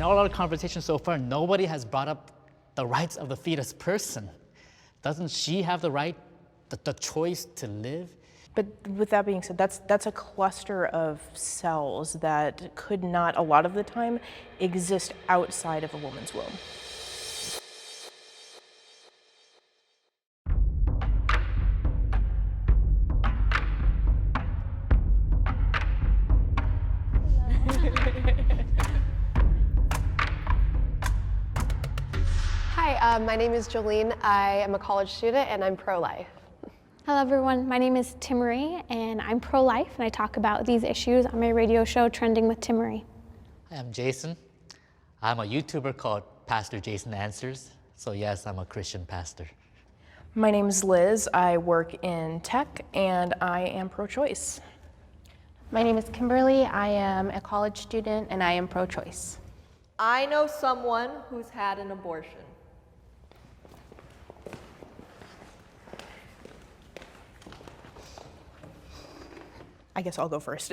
In all our conversations so far, nobody has brought up the rights of the fetus person. Doesn't she have the right, the choice to live? But with that being said, that's a cluster of cells that could not, a lot of the time, exist outside of a woman's womb. Hi, my name is Jolene. I am a college student and I'm pro-life. Hello everyone, my name is Timmerie and I'm pro-life and I talk about these issues on my radio show Trending with Timmerie. Hi, I'm Jason. I'm a YouTuber called Pastor Jason Answers. So yes, I'm a Christian pastor. My name is Liz. I work in tech and I am pro-choice. My name is Kimberly. I am a college student and I am pro-choice. I know someone who's had an abortion. I guess I'll go first.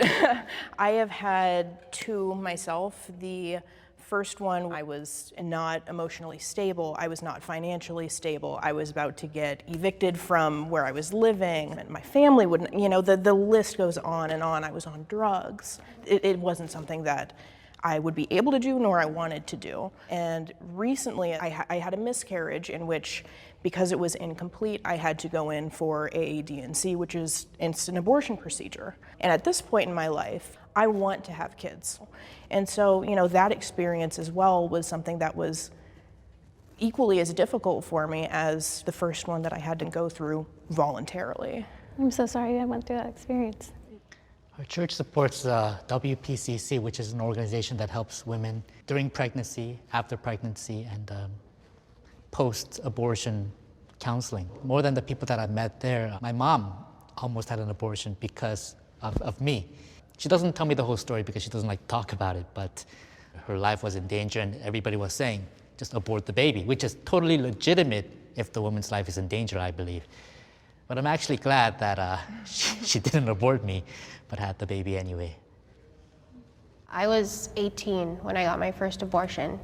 I have had two myself. The first one, I was not emotionally stable. I was not financially stable. I was about to get evicted from where I was living. And my family wouldn't, the list goes on and on. I was on drugs. It wasn't something that I would be able to do nor I wanted to do. And recently I had a miscarriage in which, because it was incomplete, I had to go in for a D&C, which is instant abortion procedure. And at this point in my life, I want to have kids. And so, that experience as well was something that was equally as difficult for me as the first one that I had to go through voluntarily. I'm so sorry I went through that experience. Our church supports WPCC, which is an organization that helps women during pregnancy, after pregnancy, and post-abortion counseling. More than the people that I've met there, my mom almost had an abortion because of me. She doesn't tell me the whole story because she doesn't like to talk about it, but her life was in danger and everybody was saying, just abort the baby, which is totally legitimate if the woman's life is in danger, I believe. But I'm actually glad that she didn't abort me, but had the baby anyway. I was 18 when I got my first abortion.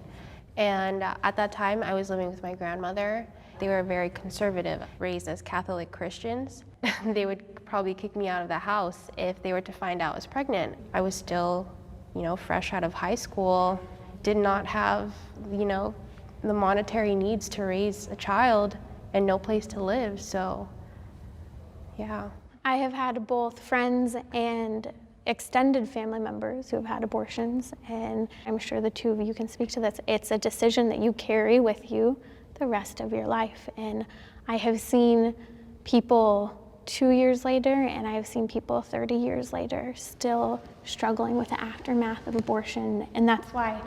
And at that time, I was living with my grandmother. They were very conservative, raised as Catholic Christians. They would probably kick me out of the house if they were to find out I was pregnant. I was still, fresh out of high school, did not have, the monetary needs to raise a child and no place to live, so, yeah. I have had both friends and extended family members who have had abortions, and I'm sure the two of you can speak to this. It's a decision that you carry with you the rest of your life. And I have seen people 2 years later, and I have seen people 30 years later still struggling with the aftermath of abortion. And that's why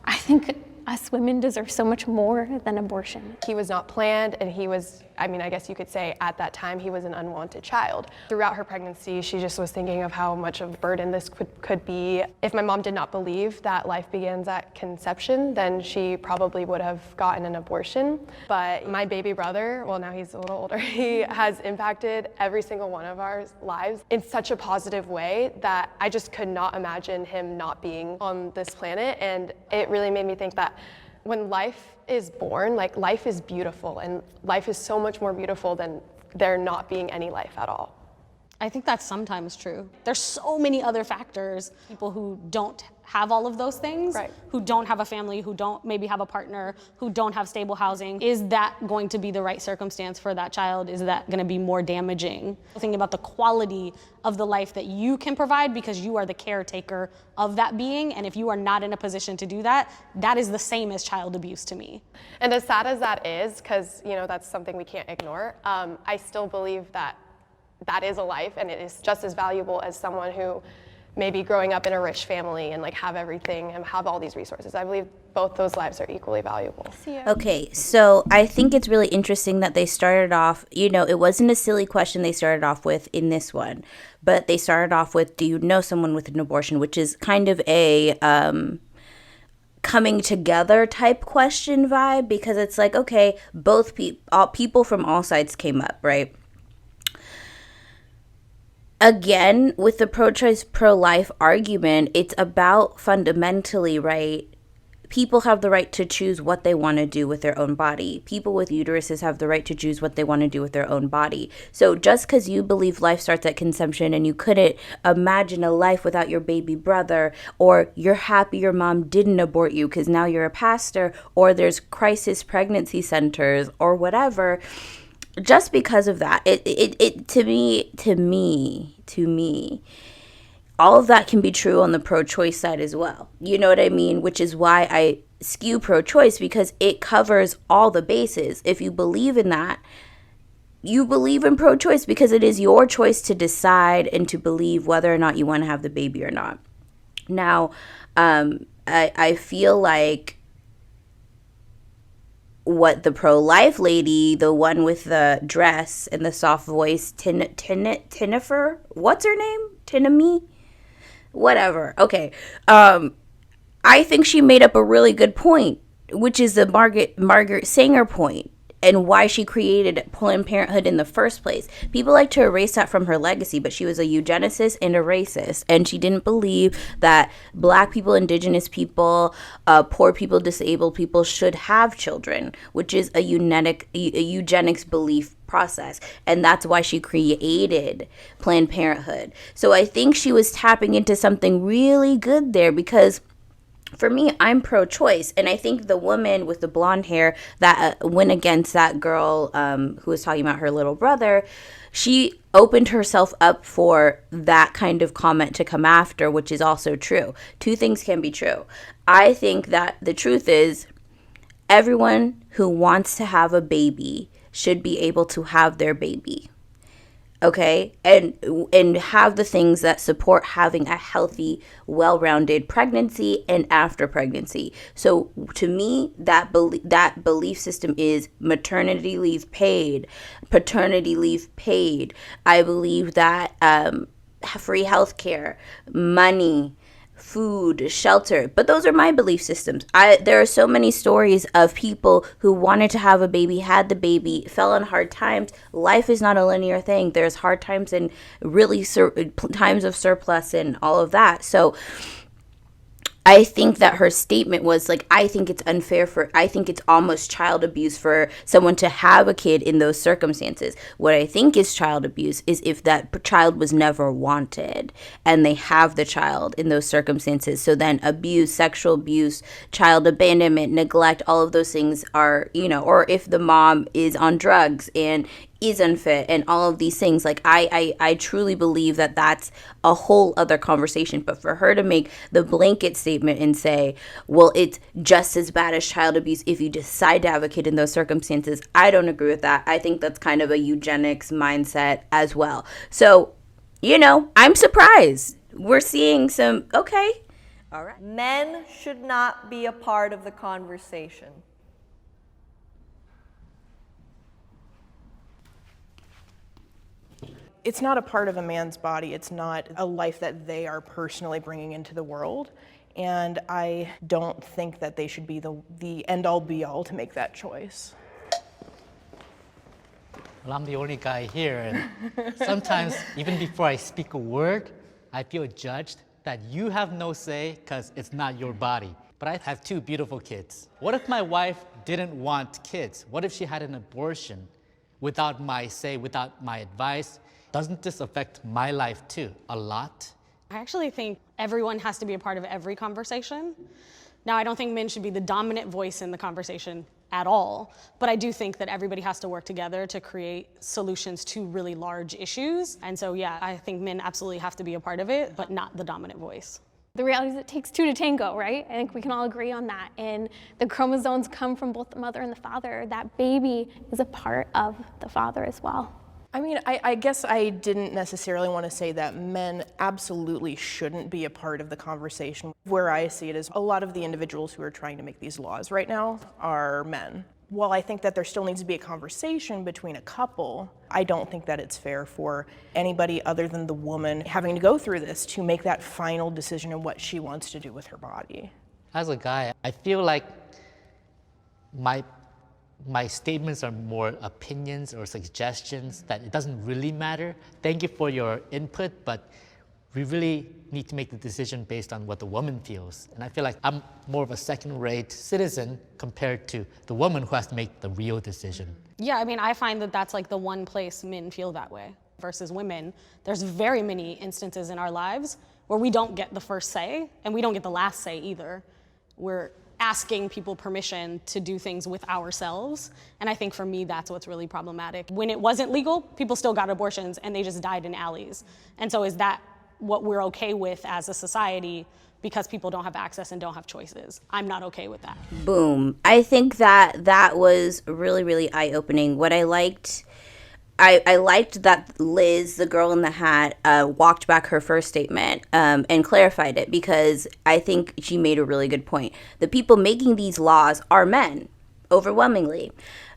I think us women deserve so much more than abortion. He was not planned, and he was, I guess you could say at that time, he was an unwanted child. Throughout her pregnancy, she just was thinking of how much of a burden this could be. If my mom did not believe that life begins at conception, then she probably would have gotten an abortion. But my baby brother, well, now he's a little older, he has impacted every single one of our lives in such a positive way that I just could not imagine him not being on this planet. And it really made me think that when life is born, life is beautiful, and life is so much more beautiful than there not being any life at all. I think that's sometimes true. There's so many other factors. People who don't have all of those things, right, who don't have a family, who don't maybe have a partner, who don't have stable housing. Is that going to be the right circumstance for that child? Is that going to be more damaging? Thinking about the quality of the life that you can provide because you are the caretaker of that being. And if you are not in a position to do that, that is the same as child abuse to me. And as sad as that is, because that's something we can't ignore, I still believe that is a life, and it is just as valuable as someone who maybe growing up in a rich family and have everything and have all these resources. I believe both those lives are equally valuable. Okay, so I think it's really interesting that they started off, it wasn't a silly question they started off with in this one, but they started off with, do you know someone with an abortion, which is kind of a coming together type question vibe, because it's like, okay, both people from all sides came up, right? Again, with the pro-choice, pro-life argument, it's about fundamentally, right, people have the right to choose what they want to do with their own body. People with uteruses have the right to choose what they want to do with their own body. So just because you believe life starts at conception and you couldn't imagine a life without your baby brother, or you're happy your mom didn't abort you because now you're a pastor, or there's crisis pregnancy centers or whatever, just because of that, to me, all of that can be true on the pro-choice side as well. You know what I mean? Which is why I skew pro-choice, because it covers all the bases. If you believe in that, you believe in pro-choice because it is your choice to decide and to believe whether or not you want to have the baby or not. Now, I feel like what the pro-life lady, the one with the dress and the soft voice, Tinifer, what's her name? Tinami? Whatever. Okay. I think she made up a really good point, which is the Margaret Sanger point, and why she created Planned Parenthood in the first place. People like to erase that from her legacy, but she was a eugenicist and a racist, and she didn't believe that Black people, Indigenous people, poor people, disabled people should have children, which is a eugenics belief process, and that's why she created Planned Parenthood. So I think she was tapping into something really good there, because for me, I'm pro-choice, and I think the woman with the blonde hair that went against that girl who was talking about her little brother, she opened herself up for that kind of comment to come after, which is also true. Two things can be true. I think that the truth is everyone who wants to have a baby should be able to have their baby, okay, and have the things that support having a healthy, well-rounded pregnancy and after pregnancy. So to me, that belief system is maternity leave paid, paternity leave paid. I believe that free healthcare, money, food, shelter, but those are my belief systems. There are so many stories of people who wanted to have a baby, had the baby, fell on hard times. Life is not a linear thing. There's hard times and really times of surplus and all of that. So I think that her statement was like, I think it's almost child abuse for someone to have a kid in those circumstances. What I think is child abuse is if that child was never wanted and they have the child in those circumstances. So then abuse, sexual abuse, child abandonment, neglect, all of those things are, or if the mom is on drugs and is unfit and all of these things, like I truly believe that that's a whole other conversation. But for her to make the blanket statement and say, well, it's just as bad as child abuse if you decide to have a kid in those circumstances, I don't agree with that. I think that's kind of a eugenics mindset as well. So, I'm surprised. We're seeing some, okay, all right. Men should not be a part of the conversation. It's not a part of a man's body. It's not a life that they are personally bringing into the world. And I don't think that they should be the end-all be-all to make that choice. Well, I'm the only guy here, and sometimes, even before I speak a word, I feel judged that you have no say because it's not your body. But I have two beautiful kids. What if my wife didn't want kids? What if she had an abortion without my say, without my advice? Doesn't this affect my life too, a lot? I actually think everyone has to be a part of every conversation. Now, I don't think men should be the dominant voice in the conversation at all, but I do think that everybody has to work together to create solutions to really large issues. And so, yeah, I think men absolutely have to be a part of it, but not the dominant voice. The reality is it takes two to tango, right? I think we can all agree on that. And the chromosomes come from both the mother and the father. That baby is a part of the father as well. I mean, I guess I didn't necessarily want to say that men absolutely shouldn't be a part of the conversation. Where I see it is a lot of the individuals who are trying to make these laws right now are men. While I think that there still needs to be a conversation between a couple, I don't think that it's fair for anybody other than the woman having to go through this to make that final decision on what she wants to do with her body. As a guy, I feel like my statements are more opinions or suggestions, that it doesn't really matter. Thank you for your input, but we really need to make the decision based on what the woman feels. And I feel like I'm more of a second-rate citizen compared to the woman who has to make the real decision. Yeah, I mean, I find that that's like the one place men feel that way versus women. There's very many instances in our lives where we don't get the first say and we don't get the last say either. We're asking people permission to do things with ourselves. And I think for me, that's what's really problematic. When it wasn't legal, people still got abortions and they just died in alleys. And so is that what we're okay with as a society because people don't have access and don't have choices? I'm not okay with that. Boom. I think that was really, really eye-opening. What I liked that Liz, the girl in the hat, walked back her first statement and clarified it, because I think she made a really good point. The people making these laws are men, overwhelmingly.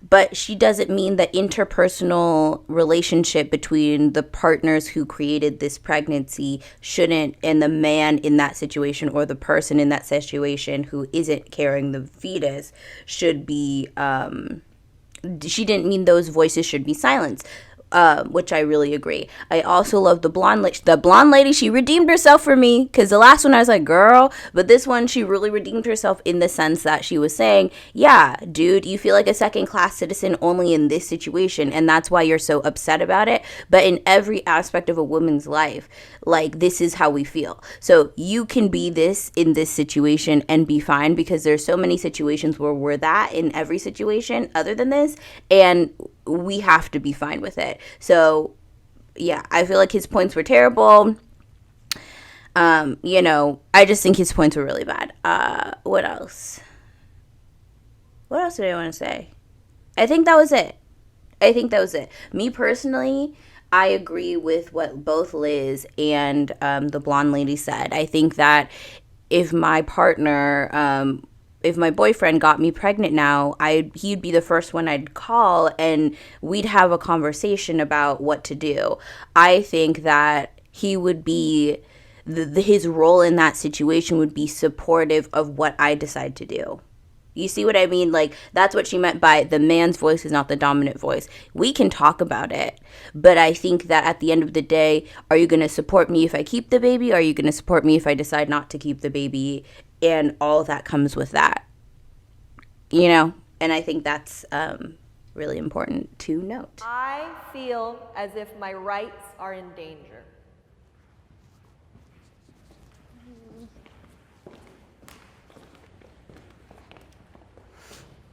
But she doesn't mean that interpersonal relationship between the partners who created this pregnancy shouldn't, and the man in that situation or the person in that situation who isn't carrying the fetus should be, she didn't mean those voices should be silenced. Which I really agree. I also love the blonde lady. The blonde lady, she redeemed herself for me, because the last one I was like, girl, but this one, she really redeemed herself in the sense that she was saying, yeah, dude, you feel like a second-class citizen only in this situation, and that's why you're so upset about it. But in every aspect of a woman's life, like, this is how we feel. So you can be this in this situation and be fine, because there's so many situations where we're that in every situation other than this, and we have to be fine with it. So yeah, I feel like his points were terrible. I just think his points were really bad. What else did I want to say? I think that was it. Me personally, I agree with what both Liz and the blonde lady said. I think that if my partner, if my boyfriend got me pregnant now, he'd be the first one I'd call, and we'd have a conversation about what to do. I think that he would be, his role in that situation would be supportive of what I decide to do. You see what I mean? Like, that's what she meant by the man's voice is not the dominant voice. We can talk about it, but I think that at the end of the day, are you going to support me if I keep the baby? Are you going to support me if I decide not to keep the baby? And all that comes with that, and I think that's really important to note. I feel as if my rights are in danger.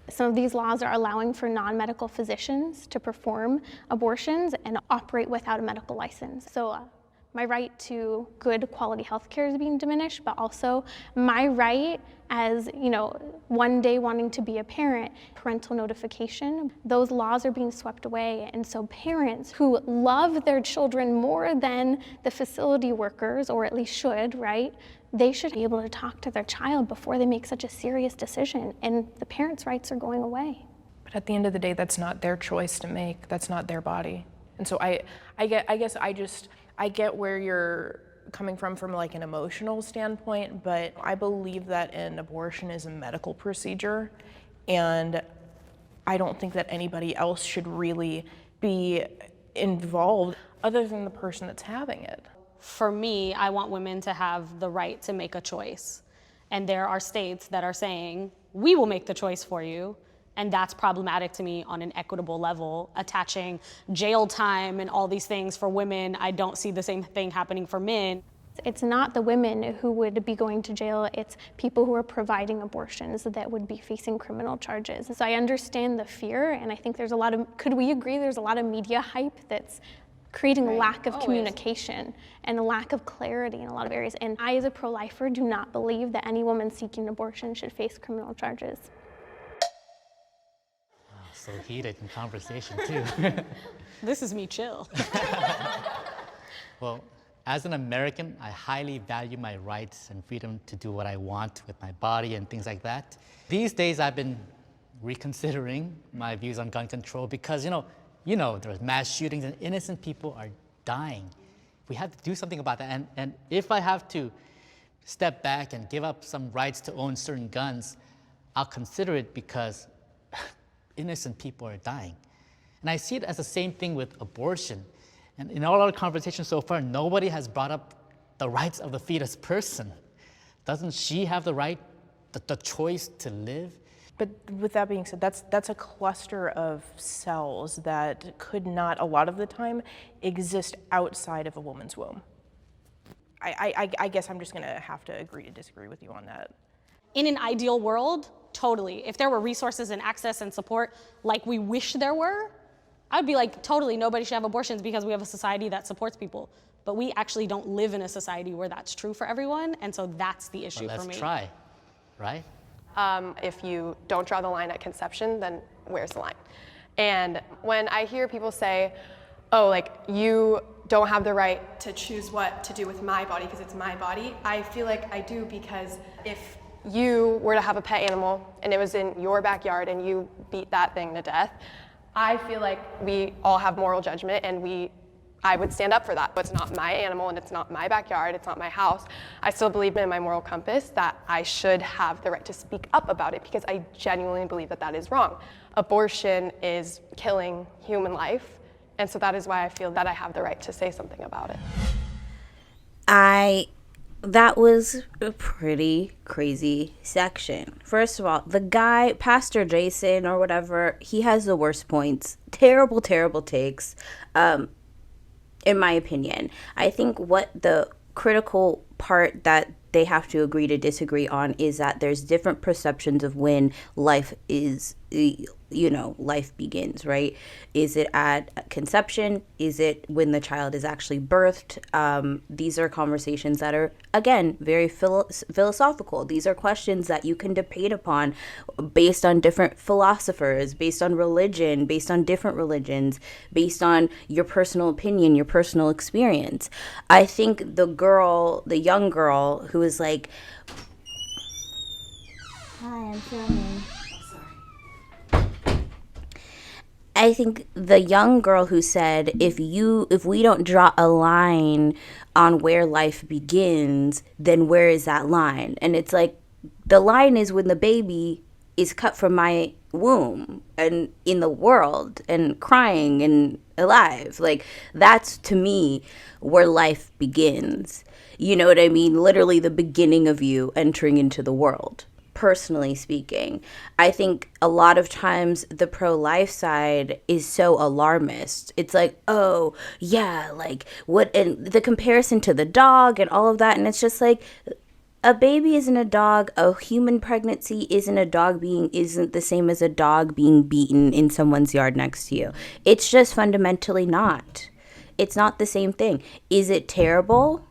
Some of these laws are allowing for non-medical physicians to perform abortions and operate without a medical license. So my right to good quality health care is being diminished, but also my right as, one day wanting to be a parent, parental notification, those laws are being swept away. And so parents who love their children more than the facility workers, or at least should, right? They should be able to talk to their child before they make such a serious decision, and the parents' rights are going away. But at the end of the day, that's not their choice to make. That's not their body. And so I get where you're coming from like an emotional standpoint, but I believe that an abortion is a medical procedure, and I don't think that anybody else should really be involved other than the person that's having it. For me, I want women to have the right to make a choice. And there are states that are saying, we will make the choice for you. And that's problematic to me on an equitable level. Attaching jail time and all these things for women, I don't see the same thing happening for men. It's not the women who would be going to jail, it's people who are providing abortions that would be facing criminal charges. So I understand the fear, and I think could we agree there's a lot of media hype that's creating a lack of communication and a lack of clarity in a lot of areas. And I, as a pro-lifer, do not believe that any woman seeking abortion should face criminal charges. So heated in conversation, too. This is me chill. Well, as an American, I highly value my rights and freedom to do what I want with my body and things like that. These days, I've been reconsidering my views on gun control because, there's mass shootings and innocent people are dying. We have to do something about that. And if I have to step back and give up some rights to own certain guns, I'll consider it because innocent people are dying. And I see it as the same thing with abortion. And in all our conversations so far, nobody has brought up the rights of the fetus person. Doesn't she have the right, the choice to live? But with that being said, that's a cluster of cells that could not, a lot of the time, exist outside of a woman's womb. I guess I'm just gonna have to agree to disagree with you on that. In an ideal world, totally. If there were resources and access and support like we wish there were, I'd be like, totally, nobody should have abortions because we have a society that supports people. But we actually don't live in a society where that's true for everyone, and so that's the issue for me. Let's try, right? If you don't draw the line at conception, then where's the line? And when I hear people say, oh, like, you don't have the right to choose what to do with my body because it's my body, I feel like I do, because if you were to have a pet animal and it was in your backyard and you beat that thing to death, I feel like we all have moral judgment, and I would stand up for that. But it's not my animal and it's not my backyard, it's not my house. I still believe in my moral compass that I should have the right to speak up about it, because I genuinely believe that that is wrong. Abortion is killing human life, and so that is why I feel that I have the right to say something about it. That was a pretty crazy section. First of all, the guy, Pastor Jason or whatever, he has the worst points. Terrible, terrible takes, in my opinion. I think what the critical part that they have to agree to disagree on is that there's different perceptions of when life is, life begins, right? Is it at conception? Is it when the child is actually birthed? These are conversations that are, again, very philosophical. These are questions that you can debate upon based on different philosophers, based on religion, based on different religions, based on your personal opinion, your personal experience. I think the young girl who is like, hi, I'm filming. I think the young girl who said, if we don't draw a line on where life begins, then where is that line? And it's like, the line is when the baby is cut from my womb and in the world and crying and alive. Like, that's, to me, where life begins. You know what I mean? Literally the beginning of you entering into the world. Personally speaking, I think a lot of times the pro-life side is so alarmist. It's like, oh, yeah, like what, and the comparison to the dog and all of that. And it's just like, a baby isn't a dog. A human pregnancy isn't the same as a dog being beaten in someone's yard next to you. It's just fundamentally not. It's not the same thing. Is it terrible?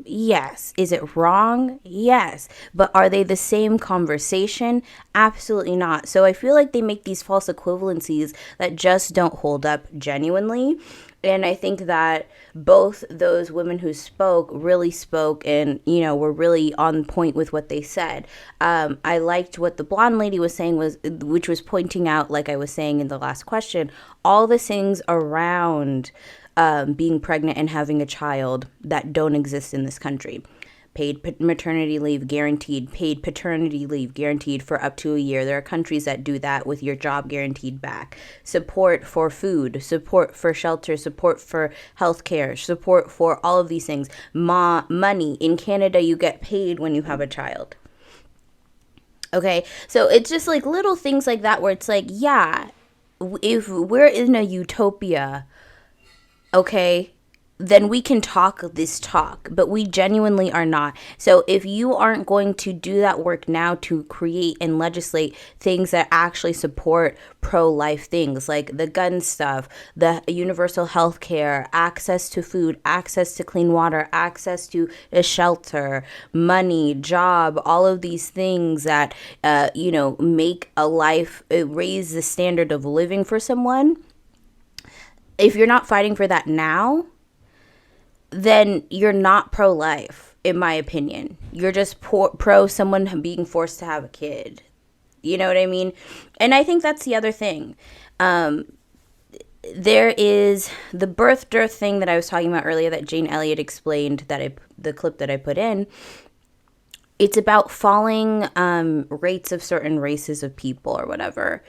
Yes. Is it wrong? Yes. But are they the same conversation? Absolutely not. So I feel like they make these false equivalencies that just don't hold up genuinely. And I think that both those women who really spoke and, were really on point with what they said. I liked what the blonde lady was saying, which was pointing out, like I was saying in the last question, all the things around being pregnant and having a child that don't exist in this country. Paid maternity leave guaranteed, paid paternity leave guaranteed for up to a year. There are countries that do that with your job guaranteed back. Support for food, support for shelter, support for healthcare, support for all of these things. Money. In Canada, you get paid when you have a child. Okay, so it's just like little things like that where it's like, yeah, if we're in a utopia, okay, then we can talk this talk, but we genuinely are not. So if you aren't going to do that work now to create and legislate things that actually support pro-life things, like the gun stuff, the universal health care, access to food, access to clean water, access to a shelter, money, job, all of these things that, make a life, raise the standard of living for someone, if you're not fighting for that now, then you're not pro-life, in my opinion. You're just pro someone being forced to have a kid. You know what I mean? And I think that's the other thing. There is the birth dearth thing that I was talking about earlier that Jane Elliott explained, the clip that I put in. It's about falling rates of certain races of people or whatever.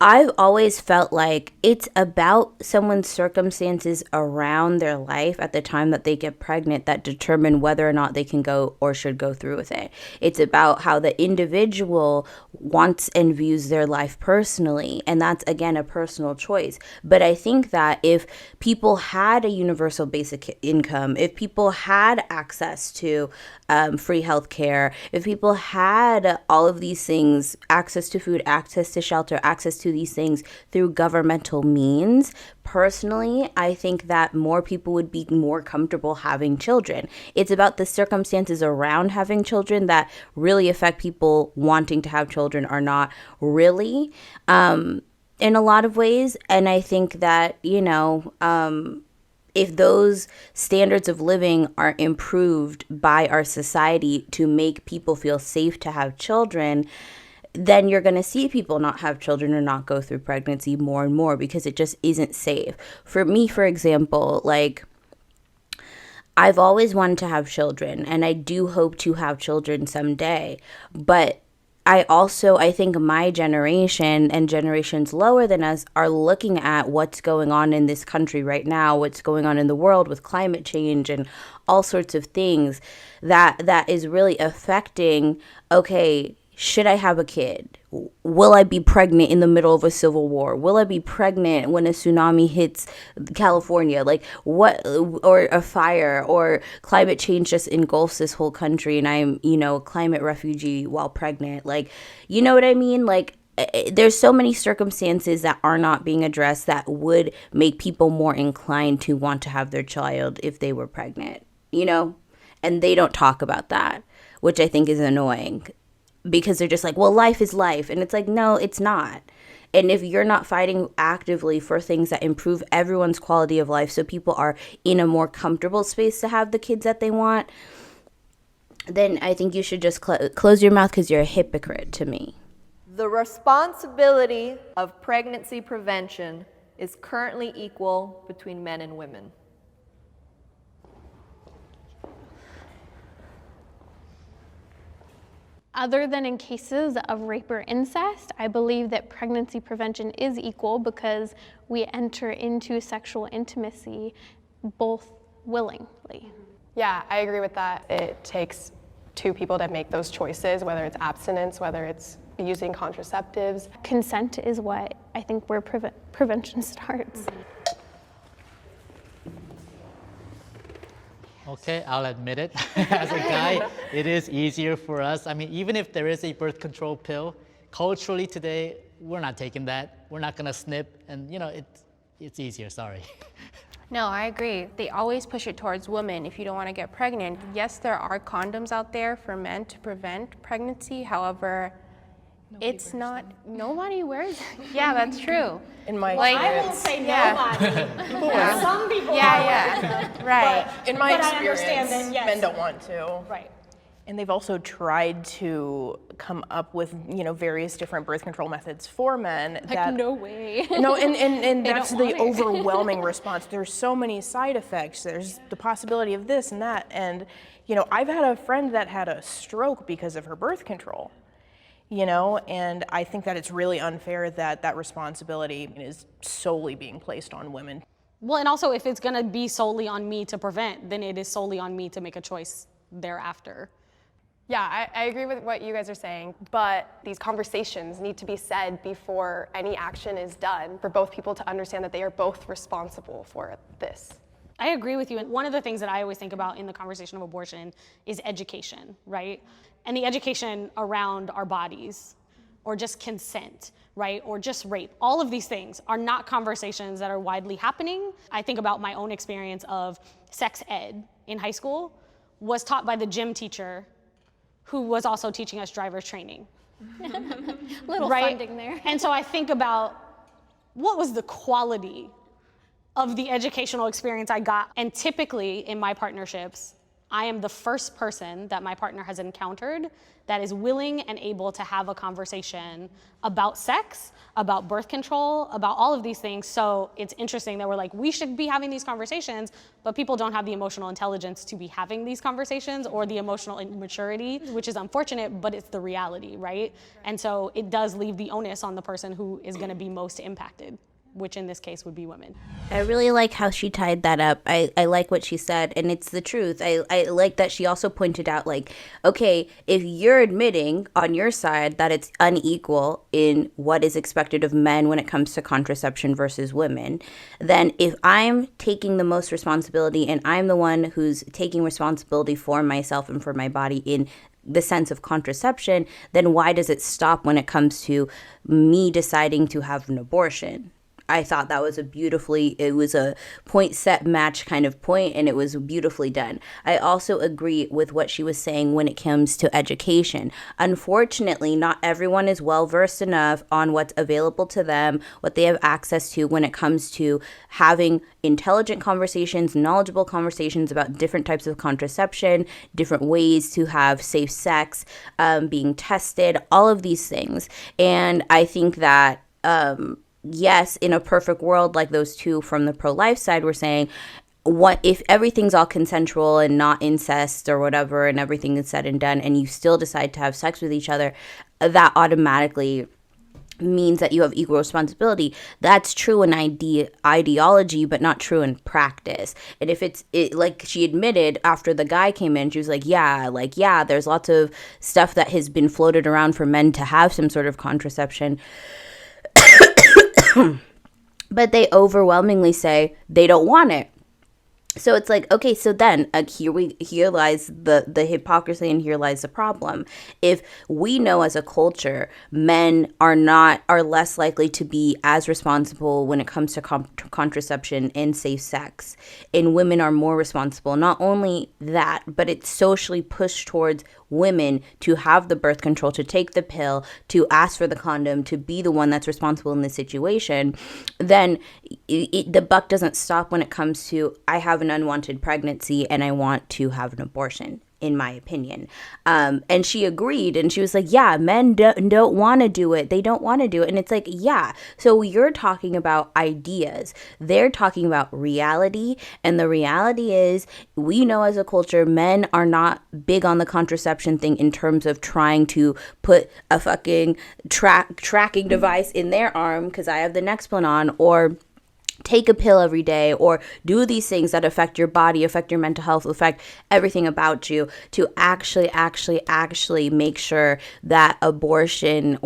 I've always felt like it's about someone's circumstances around their life at the time that they get pregnant that determine whether or not they can go or should go through with it. It's about how the individual wants and views their life personally. And that's, again, a personal choice. But I think that if people had a universal basic income, if people had access to free healthcare, if people had all of these things, access to food, access to shelter, access to these things through governmental means, personally, I think that more people would be more comfortable having children. It's about the circumstances around having children that really affect people wanting to have children or not really, in a lot of ways. And I think that, if those standards of living are improved by our society to make people feel safe to have children, then you're going to see people not have children or not go through pregnancy more and more because it just isn't safe. For me, for example, like, I've always wanted to have children, and I do hope to have children someday. But I think my generation and generations lower than us are looking at what's going on in this country right now, what's going on in the world with climate change and all sorts of things that is really affecting, okay, should I have a kid? Will I be pregnant in the middle of a civil war? Will I be pregnant when a tsunami hits California? Like, what, or a fire, or climate change just engulfs this whole country and I'm, a climate refugee while pregnant. Like, you know what I mean? Like, there's so many circumstances that are not being addressed that would make people more inclined to want to have their child if they were pregnant, And they don't talk about that, which I think is annoying. Because they're just like, well, life is life. And it's like, no, it's not. And if you're not fighting actively for things that improve everyone's quality of life so people are in a more comfortable space to have the kids that they want, then I think you should just close your mouth because you're a hypocrite to me. The responsibility of pregnancy prevention is currently equal between men and women. Other than in cases of rape or incest, I believe that pregnancy prevention is equal because we enter into sexual intimacy both willingly. Yeah, I agree with that. It takes two people to make those choices, whether it's abstinence, whether it's using contraceptives. Consent is what I think where prevention starts. Okay, I'll admit it. As a guy, it is easier for us. I mean, even if there is a birth control pill, culturally today, we're not taking that. We're not gonna snip, and it's easier, sorry. No, I agree. They always push it towards women if you don't want to get pregnant. Yes, there are condoms out there for men to prevent pregnancy. However, nobody wears. Yeah, that's true. In my I won't say nobody. Some people. Yeah, right. In my But I experience, understand that, yes. men don't want to. Right. And they've also tried to come up with, various different birth control methods for men. No way. No, and that's don't the want it. overwhelming response. There's so many side effects. There's the possibility of this and that. And, I've had a friend that had a stroke because of her birth control. And I think that it's really unfair that responsibility is solely being placed on women. Well, and also if it's gonna be solely on me to prevent, then it is solely on me to make a choice thereafter. Yeah, I agree with what you guys are saying, but these conversations need to be said before any action is done for both people to understand that they are both responsible for this. I agree with you. And one of the things that I always think about in the conversation of abortion is education, right? And the education around our bodies, or just consent, right? Or just rape. All of these things are not conversations that are widely happening. I think about my own experience of sex ed in high school was taught by the gym teacher who was also teaching us driver's training. Little right? funding there. And so I think about what was the quality of the educational experience I got. And typically in my partnerships, I am the first person that my partner has encountered that is willing and able to have a conversation about sex, about birth control, about all of these things. So it's interesting that we're like, we should be having these conversations, but people don't have the emotional intelligence to be having these conversations or the emotional maturity, which is unfortunate, but it's the reality, right? And so it does leave the onus on the person who is gonna be most impacted, which in this case would be women. I really like how she tied that up. I like what she said, and it's the truth. I like that she also pointed out, like, okay, if you're admitting on your side that it's unequal in what is expected of men when it comes to contraception versus women, then if I'm taking the most responsibility and I'm the one who's taking responsibility for myself and for my body in the sense of contraception, then why does it stop when it comes to me deciding to have an abortion? I thought that was it was a point set match kind of point, and it was beautifully done. I also agree with what she was saying when it comes to education. Unfortunately, not everyone is well versed enough on what's available to them, what they have access to when it comes to having intelligent conversations, knowledgeable conversations about different types of contraception, different ways to have safe sex, being tested, all of these things. And I think that, yes, in a perfect world, like those two from the pro-life side were saying, what if everything's all consensual and not incest or whatever, and everything is said and done, and you still decide to have sex with each other, that automatically means that you have equal responsibility. That's true in ideology, but not true in practice. And if it's like she admitted after the guy came in, she was like, yeah, there's lots of stuff that has been floated around for men to have some sort of contraception. But they overwhelmingly say they don't want it. So it's like, okay, so then here lies the hypocrisy, and here lies the problem. If we know as a culture, men are less likely to be as responsible when it comes to contraception and safe sex, and women are more responsible. Not only that, but it's socially pushed towards women to have the birth control, to take the pill, to ask for the condom, to be the one that's responsible in this situation, then the buck doesn't stop when it comes to, I have an unwanted pregnancy and I want to have an abortion, in my opinion. And she agreed, and she was like, yeah, men don't want to do it. They don't want to do it. And it's like, yeah, so you're talking about ideas. They're talking about reality. And the reality is, we know as a culture, men are not big on the contraception thing in terms of trying to put a fucking tracking device in their arm because I have the Nexplanon on, or take a pill every day, or do these things that affect your body, affect your mental health, affect everything about you, to actually make sure that abortion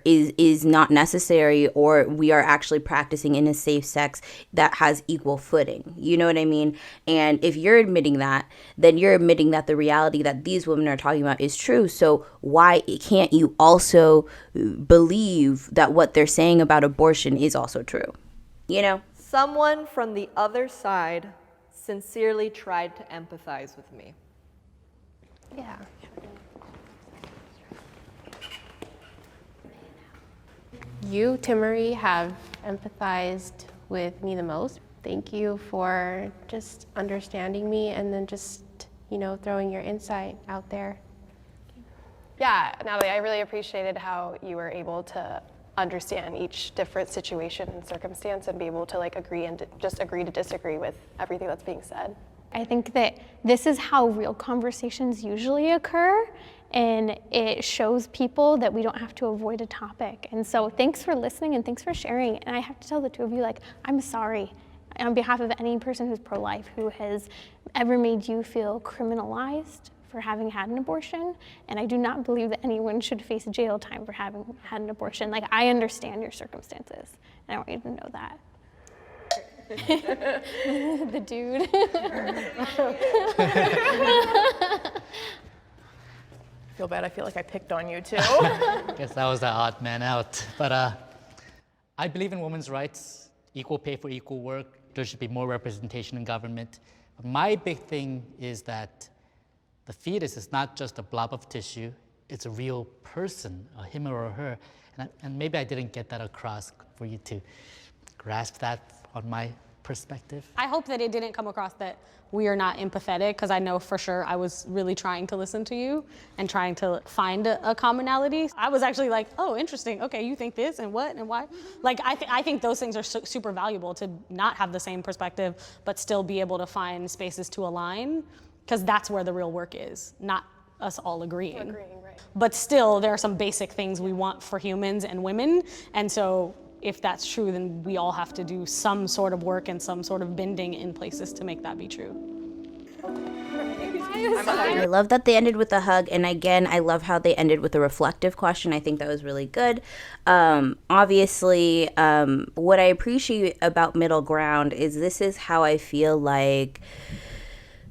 is not necessary, or we are actually practicing in a safe sex that has equal footing. You know what I mean? And if you're admitting that, then you're admitting that the reality that these women are talking about is true. So why can't you also believe that what they're saying about abortion is also true? You know? Someone from the other side sincerely tried to empathize with me. Yeah. You, Timmery, have empathized with me the most. Thank you for just understanding me and then just, throwing your insight out there. Yeah, Natalie, I really appreciated how you were able to understand each different situation and circumstance and be able to agree to disagree with everything that's being said. I think that this is how real conversations usually occur, and it shows people that we don't have to avoid a topic. And so thanks for listening and thanks for sharing. And I have to tell the two of you, I'm sorry on behalf of any person who's pro-life who has ever made you feel criminalized for having had an abortion, and I do not believe that anyone should face jail time for having had an abortion. I understand your circumstances, and I want you to know that. The dude. I feel bad. I feel like I picked on you too. Guess that was the odd man out. But I believe in women's rights, equal pay for equal work. There should be more representation in government. But my big thing is that the fetus is not just a blob of tissue, it's a real person, a him or a her. And maybe I didn't get that across for you to grasp that on my perspective. I hope that it didn't come across that we are not empathetic, because I know for sure I was really trying to listen to you and trying to find a commonality. I was actually like, oh, interesting. Okay, you think this and what and why? Like, I think those things are super valuable, to not have the same perspective, but still be able to find spaces to align, because that's where the real work is, not us all agreeing. Right. But still, there are some basic things we want for humans and women, and so if that's true, then we all have to do some sort of work and some sort of bending in places to make that be true. I love that they ended with a hug, and again, I love how they ended with a reflective question. I think that was really good. Obviously, what I appreciate about Middle Ground is this is how I feel like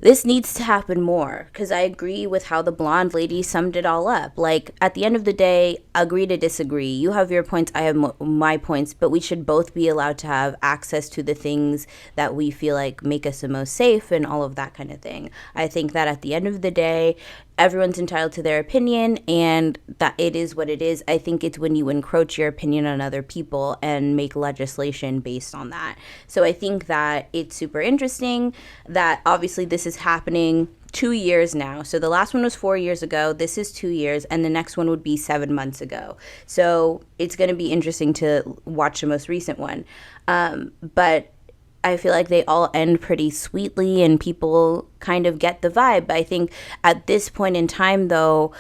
this needs to happen more, because I agree with how the blonde lady summed it all up. Like, at the end of the day, agree to disagree. You have your points, I have my points, but we should both be allowed to have access to the things that we feel like make us the most safe and all of that kind of thing. I think that at the end of the day, everyone's entitled to their opinion, and that it is what it is. I think it's when you encroach your opinion on other people and make legislation based on that. So I think that it's super interesting that obviously this is happening 2 years now. So the last one was 4 years ago. This is 2 years, and the next one would be 7 months ago. So it's going to be interesting to watch the most recent one. But I feel like they all end pretty sweetly and people kind of get the vibe. But I think at this point in time, though,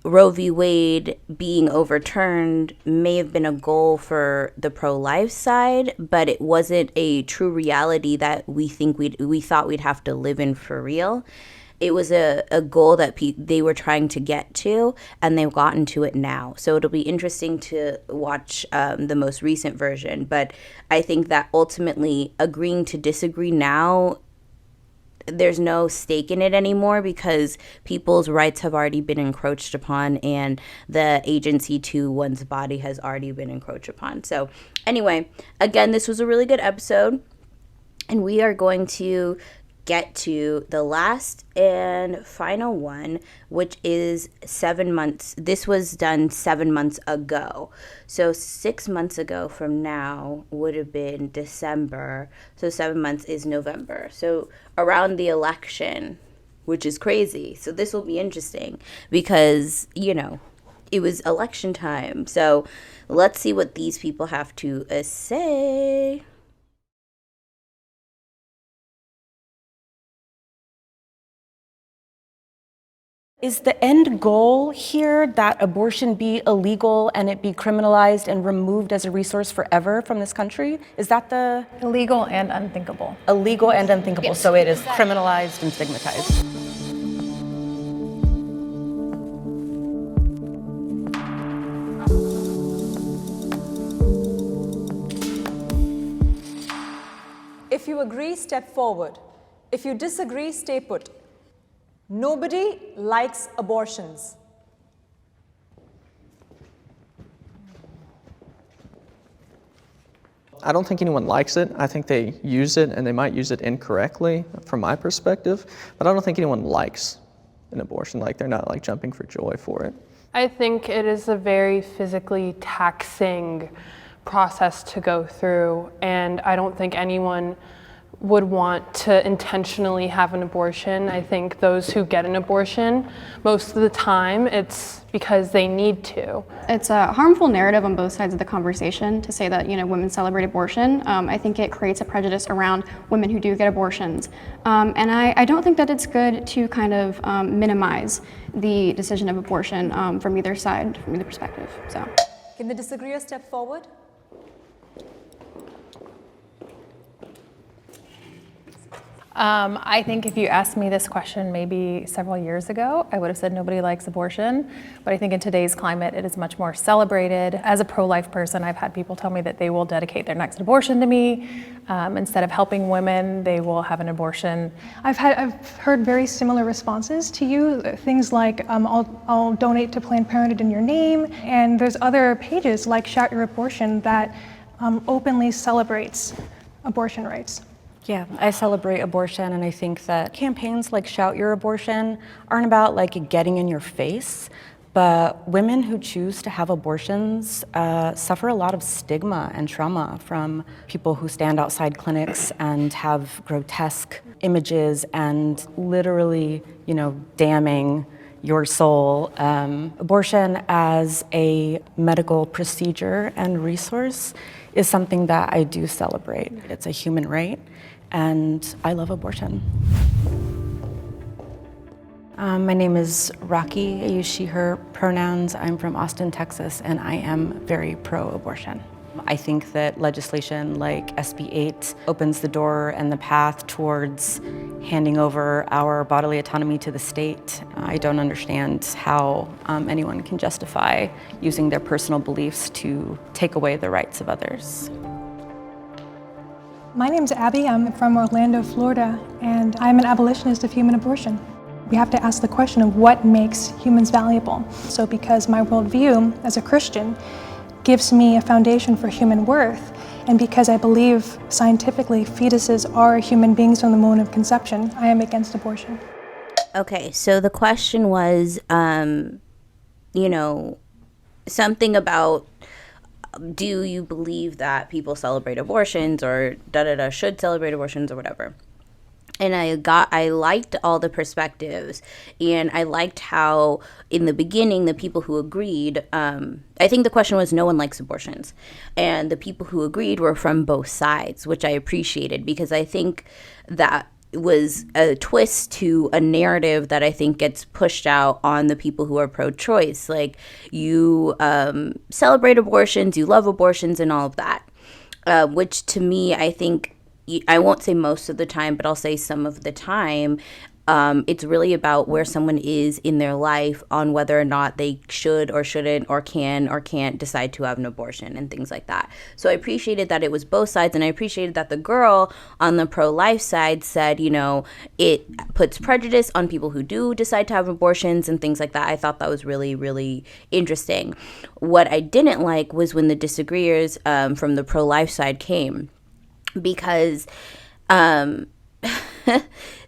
Roe v. Wade being overturned may have been a goal for the pro-life side, but it wasn't a true reality that we thought we'd have to live in for real. It was a goal that they were trying to get to, and they've gotten to it now. So it'll be interesting to watch the most recent version. But I think that ultimately agreeing to disagree now, there's no stake in it anymore, because people's rights have already been encroached upon, and the agency to one's body has already been encroached upon. So anyway, again, this was a really good episode, and we are going to get to the last and final one, which is 7 months. This was done 7 months ago. So 6 months ago from now would have been December. So 7 months is November. So around the election, which is crazy. So this will be interesting because, it was election time. So let's see what these people have to say. Is the end goal here that abortion be illegal and it be criminalized and removed as a resource forever from this country? Is that the... Illegal and unthinkable. Illegal and unthinkable, Yes. so it is criminalized and stigmatized. If you agree, step forward. If you disagree, stay put. Nobody likes abortions. I don't think anyone likes it. I think they use it, and they might use it incorrectly from my perspective, but I don't think anyone likes an abortion. Like, they're not jumping for joy for it. I think it is a very physically taxing process to go through, and I don't think anyone would want to intentionally have an abortion. I think those who get an abortion, most of the time, it's because they need to. It's a harmful narrative on both sides of the conversation to say that women celebrate abortion. I think it creates a prejudice around women who do get abortions. And I don't think that it's good to kind of minimize the decision of abortion from either side, from either perspective. So, Can the disagreeer step forward? I think if you asked me this question maybe several years ago, I would have said nobody likes abortion. But I think in today's climate, it is much more celebrated. As a pro-life person, I've had people tell me that they will dedicate their next abortion to me. Instead of helping women, they will have an abortion. I've heard very similar responses to you. Things like, I'll donate to Planned Parenthood in your name. And there's other pages like Shout Your Abortion that openly celebrates abortion rights. Yeah, I celebrate abortion, and I think that campaigns like Shout Your Abortion aren't about getting in your face, But women who choose to have abortions suffer a lot of stigma and trauma from people who stand outside clinics and have grotesque images and literally, damning your soul. Abortion as a medical procedure and resource is something that I do celebrate. It's a human right, and I love abortion. My name is Rocky. I use she, her pronouns. I'm from Austin, Texas, and I am very pro-abortion. I think that legislation like SB 8 opens the door and the path towards handing over our bodily autonomy to the state. I don't understand how anyone can justify using their personal beliefs to take away the rights of others. My name's Abby. I'm from Orlando, Florida, and I'm an abolitionist of human abortion. We have to ask the question of what makes humans valuable. So because my worldview as a Christian gives me a foundation for human worth, and because I believe scientifically fetuses are human beings from the moment of conception, I am against abortion. Okay, so the question was, something about, do you believe that people celebrate abortions or should celebrate abortions or whatever? And I liked all the perspectives, and I liked how in the beginning the people who agreed, I think the question was no one likes abortions, and the people who agreed were from both sides, which I appreciated, because I think that was a twist to a narrative that I think gets pushed out on the people who are pro-choice. Like, you celebrate abortions, you love abortions, and all of that, which to me, I think, I won't say most of the time, but I'll say some of the time, it's really about where someone is in their life on whether or not they should or shouldn't or can or can't decide to have an abortion and things like that. So I appreciated that it was both sides, and I appreciated that the girl on the pro-life side said, it puts prejudice on people who do decide to have abortions and things like that. I thought that was really, really interesting. What I didn't like was when the disagreeers from the pro-life side came, because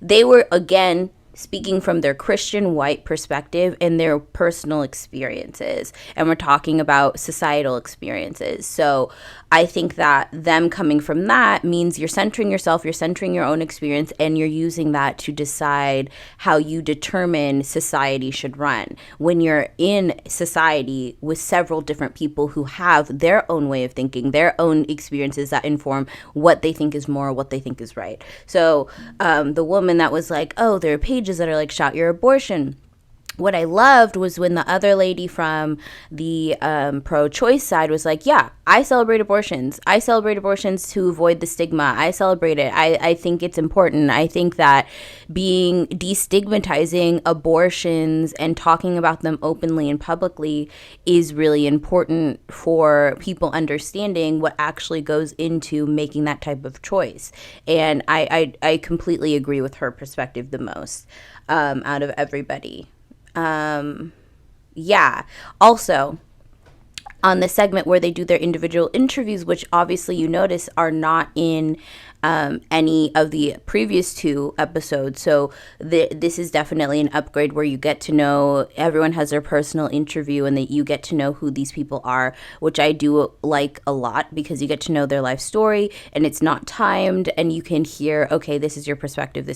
they were, again, speaking from their Christian white perspective and their personal experiences. And we're talking about societal experiences. So I think that them coming from that means you're centering yourself, you're centering your own experience, and you're using that to decide how you determine society should run. When you're in society with several different people who have their own way of thinking, their own experiences that inform what they think is moral, what they think is right. So the woman that was like, oh, there are pages that are like, shout your abortion. What I loved was when the other lady from the pro-choice side was like, yeah, I celebrate abortions. I celebrate abortions to avoid the stigma. I celebrate it. I think it's important. I think that destigmatizing abortions and talking about them openly and publicly is really important for people understanding what actually goes into making that type of choice. And I completely agree with her perspective the most out of everybody. Also, on the segment where they do their individual interviews, which obviously you notice are not in any of the previous two episodes. So this is definitely an upgrade where you get to know, everyone has their personal interview, and that you get to know who these people are, which I do like a lot, because you get to know their life story and it's not timed, and you can hear, okay, this is your perspective,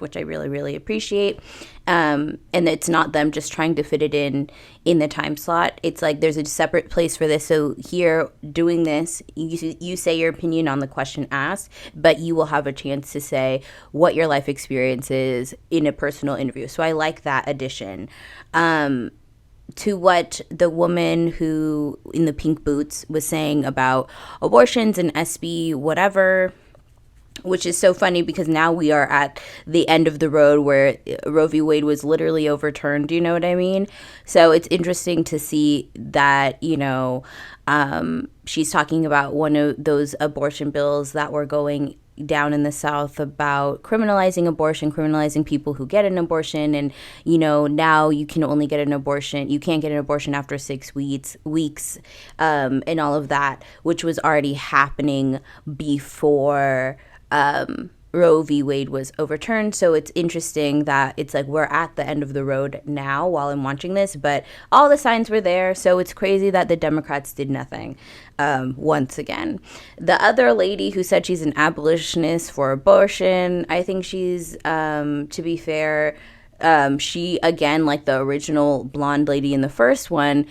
which I really, really appreciate. And it's not them just trying to fit it in the time slot. It's like there's a separate place for this. So here, doing this, you say your opinion on the question asked, but you will have a chance to say what your life experience is in a personal interview. So I like that addition. To what the woman who in the pink boots was saying about abortions and SB whatever, which is so funny because now we are at the end of the road where Roe v. Wade was literally overturned. Do you know what I mean? So it's interesting to see that, she's talking about one of those abortion bills that were going down in the South about criminalizing abortion, criminalizing people who get an abortion. And, now you can only get an abortion. You can't get an abortion after 6 weeks, and all of that, which was already happening before Roe v. Wade was overturned. So it's interesting that it's like we're at the end of the road now while I'm watching this, but all the signs were there. So it's crazy that the Democrats did nothing once again. The other lady who said she's an abolitionist for abortion, I think she's, to be fair, she, again, like the original blonde lady in the first one,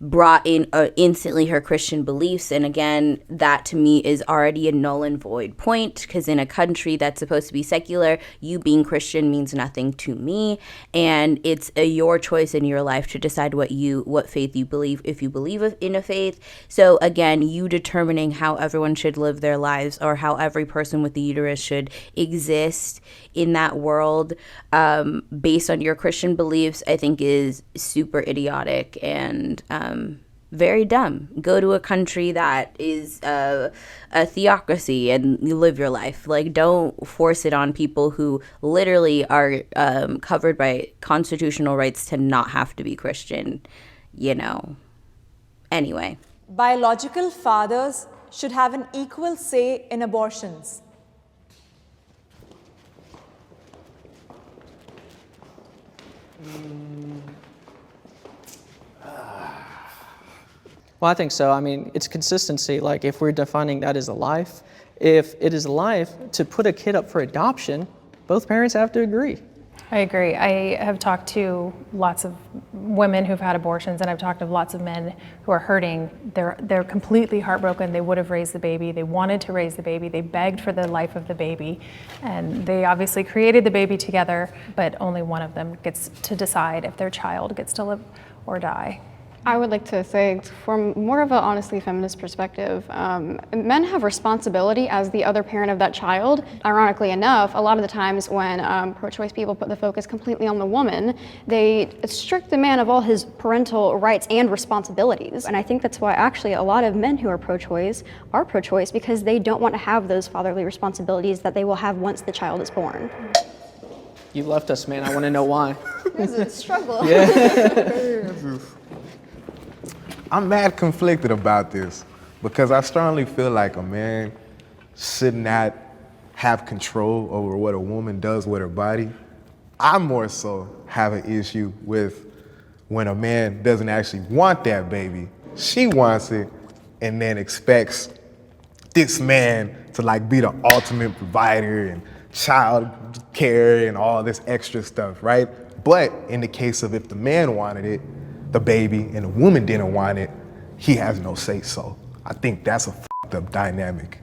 brought in instantly her Christian beliefs. And again, that to me is already a null and void point, because in a country that's supposed to be secular, you being Christian means nothing to me. And it's your choice in your life to decide what faith you believe, if you believe in a faith. So again, you determining how everyone should live their lives, or how every person with the uterus should exist in that world based on your Christian beliefs, I think is super idiotic and very dumb. Go to a country that is a theocracy and you live your life. Like, don't force it on people who literally are covered by constitutional rights to not have to be Christian, you know. Anyway. Biological fathers should have an equal say in abortions. Well, I think so. I mean, it's consistency. Like, if we're defining that as a life, if it is a life, to put a kid up for adoption, both parents have to agree. I agree. I have talked to lots of women who've had abortions, and I've talked to lots of men who are hurting. They're completely heartbroken. They would have raised the baby. They wanted to raise the baby. They begged for the life of the baby. And they obviously created the baby together, but only one of them gets to decide if their child gets to live or die. I would like to say, from more of an honestly feminist perspective, men have responsibility as the other parent of that child. Ironically enough, a lot of the times when pro-choice people put the focus completely on the woman, they strip the man of all his parental rights and responsibilities. And I think that's why actually a lot of men who are pro-choice because they don't want to have those fatherly responsibilities that they will have once the child is born. You left us, man. I want to know why. There's a struggle. Yeah. I'm mad conflicted about this because I strongly feel like a man should not have control over what a woman does with her body. I more so have an issue with when a man doesn't actually want that baby. She wants it and then expects this man to like be the ultimate provider and child care and all this extra stuff, right? But in the case of if the man wanted it, the baby, and the woman didn't want it, he has no say so. I think that's a fucked up dynamic.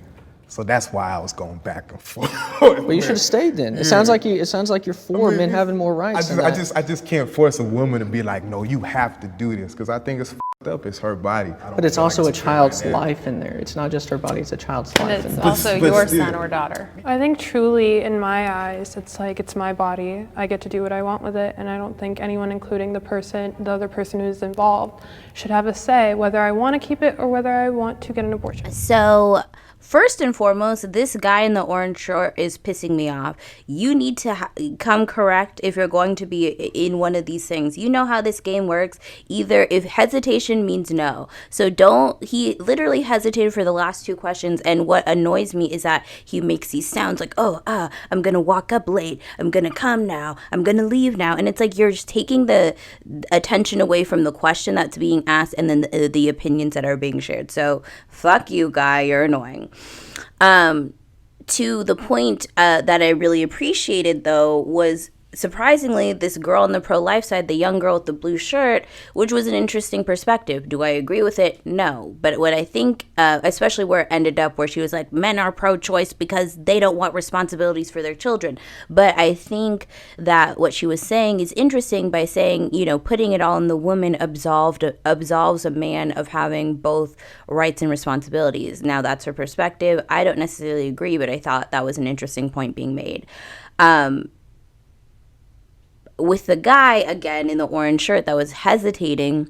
So that's why I was going back and forth. Well, you should have stayed then. It sounds like you're for men having more rights. I just can't force a woman to be like, no, you have to do this, because I think it's fucked up. It's her body. But it's also a child's life in there. It's not just her body, it's a child's life. And it's also your son or daughter. I think truly, in my eyes, it's like, it's my body. I get to do what I want with it, and I don't think anyone, including the other person who's involved, should have a say whether I want to keep it or whether I want to get an abortion. So, first and foremost, this guy in the orange shirt is pissing me off. You need to come correct if you're going to be in one of these things. You know how this game works. Either if hesitation means no. So he literally hesitated for the last two questions. And what annoys me is that he makes these sounds like, I'm going to walk up late. I'm going to come now. I'm going to leave now. And it's like you're just taking the attention away from the question that's being asked and then the opinions that are being shared. So fuck you, guy. You're annoying. To the point that I really appreciated, though, was surprisingly this girl on the pro-life side, the young girl with the blue shirt, which was an interesting perspective. Do I agree with it? No. But what I think, especially where it ended up, where she was like, men are pro-choice because they don't want responsibilities for their children. But I think that what she was saying is interesting by saying, putting it all on the woman absolves a man of having both rights and responsibilities. Now, that's her perspective. I don't necessarily agree, but I thought that was an interesting point being made. With the guy, again, in the orange shirt that was hesitating,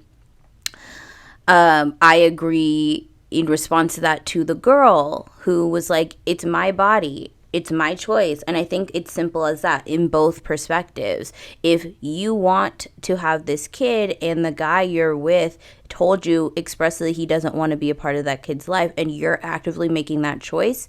I agree in response to that to the girl who was like, it's my body. It's my choice. And I think it's simple as that in both perspectives. If you want to have this kid and the guy you're with told you expressly he doesn't want to be a part of that kid's life and you're actively making that choice,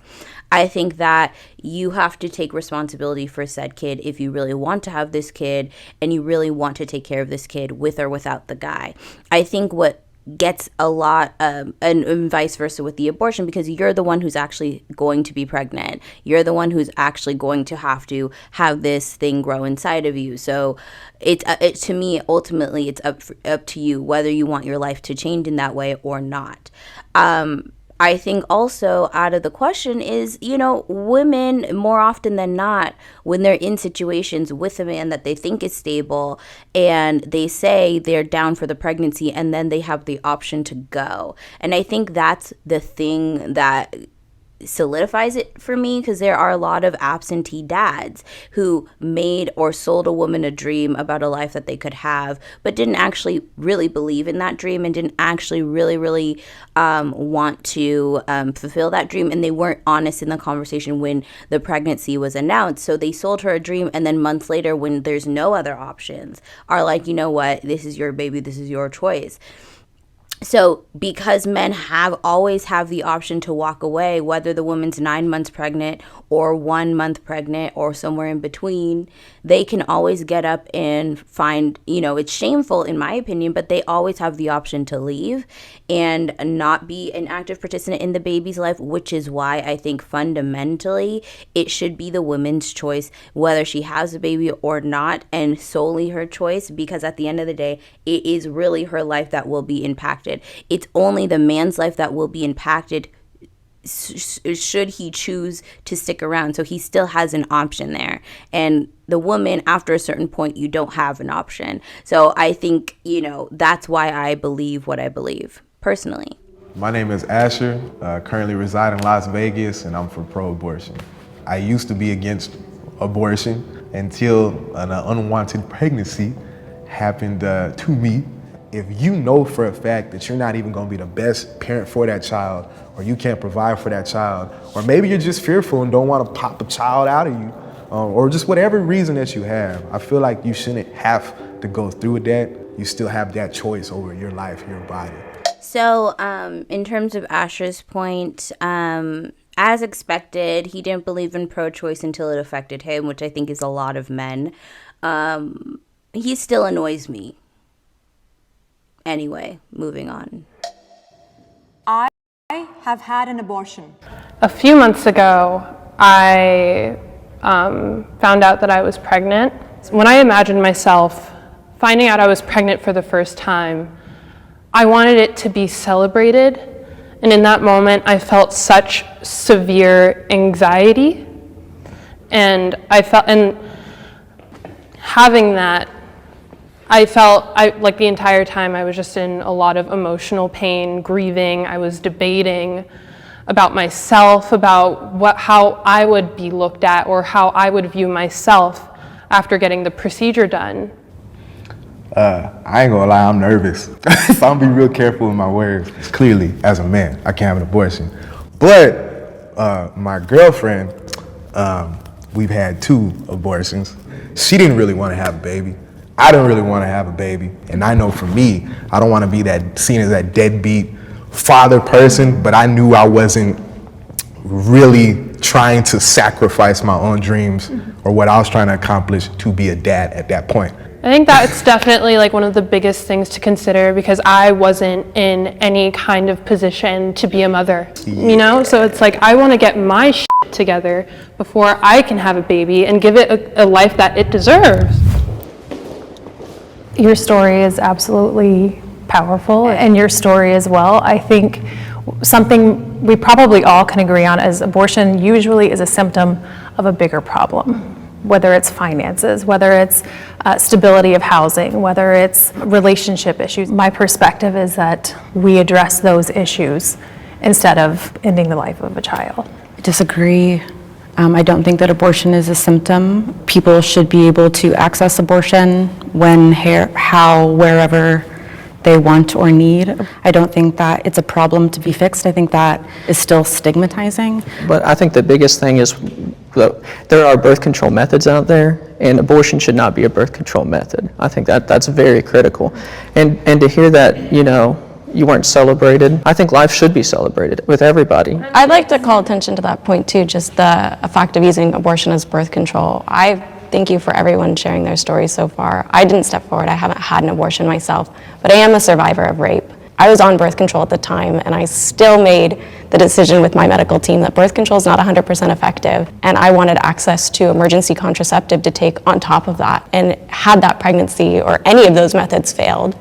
I think that you have to take responsibility for said kid if you really want to have this kid and you really want to take care of this kid with or without the guy. I think what gets a lot and vice versa with the abortion, because you're the one who's actually going to be pregnant. You're the one who's actually going to have this thing grow inside of you. So it's to me, ultimately, it's up to you whether you want your life to change in that way or not. I think also out of the question is, women more often than not, when they're in situations with a man that they think is stable and they say they're down for the pregnancy and then they have the option to go. And I think that's the thing that solidifies it for me, because there are a lot of absentee dads who made or sold a woman a dream about a life that they could have, but didn't actually really believe in that dream and didn't actually really want to fulfill that dream, and they weren't honest in the conversation when the pregnancy was announced. So they sold her a dream, and then months later, when there's no other options, are like, you know what, this is your baby, this is your choice. So because men always have the option to walk away, whether the woman's 9 months pregnant or 1 month pregnant or somewhere in between, they can always get up and find, it's shameful in my opinion, but they always have the option to leave and not be an active participant in the baby's life, which is why I think fundamentally it should be the woman's choice whether she has a baby or not, and solely her choice, because at the end of the day, it is really her life that will be impacted. It's only the man's life that will be impacted should he choose to stick around. So he still has an option there. And the woman, after a certain point, you don't have an option. So I think, that's why I believe what I believe, personally. My name is Asher, currently reside in Las Vegas, and I'm for pro-abortion. I used to be against abortion until an unwanted pregnancy happened to me. If you know for a fact that you're not even gonna be the best parent for that child, or you can't provide for that child, or maybe you're just fearful and don't wanna pop a child out of you, or just whatever reason that you have, I feel like you shouldn't have to go through with that. You still have that choice over your life, your body. So in terms of Asher's point, as expected, he didn't believe in pro-choice until it affected him, which I think is a lot of men. He still annoys me. Anyway, moving on. I have had an abortion. A few months ago, I found out that I was pregnant. When I imagined myself finding out I was pregnant for the first time, I wanted it to be celebrated. And in that moment, I felt such severe anxiety. And having that, I felt like the entire time I was just in a lot of emotional pain, grieving. I was debating about myself, about how I would be looked at or how I would view myself after getting the procedure done. I ain't gonna lie, I'm nervous. So I'm gonna be real careful with my words. Clearly, as a man, I can't have an abortion. But my girlfriend, we've had 2 abortions. She didn't really want to have a baby. I don't really want to have a baby. And I know for me, I don't want to be seen as that deadbeat father person, but I knew I wasn't really trying to sacrifice my own dreams or what I was trying to accomplish to be a dad at that point. I think that's definitely one of the biggest things to consider, because I wasn't in any kind of position to be a mother, So it's I want to get my shit together before I can have a baby and give it a life that it deserves. Your story is absolutely powerful, and your story as well. I think something we probably all can agree on is abortion usually is a symptom of a bigger problem, whether it's finances, whether it's stability of housing, whether it's relationship issues. My perspective is that we address those issues instead of ending the life of a child. I disagree. I don't think that abortion is a symptom. People should be able to access abortion when, how, wherever they want or need. I don't think that it's a problem to be fixed. I think that is still stigmatizing. But I think the biggest thing is there are birth control methods out there, and abortion should not be a birth control method. I think that's very critical. And to hear that, you weren't celebrated, I think life should be celebrated with everybody. I'd like to call attention to that point too, just the fact of using abortion as birth control. I thank you for everyone sharing their stories so far. I didn't step forward, I haven't had an abortion myself, but I am a survivor of rape. I was on birth control at the time, and I still made the decision with my medical team that birth control is not 100% effective, and I wanted access to emergency contraceptive to take on top of that. And had that pregnancy or any of those methods failed,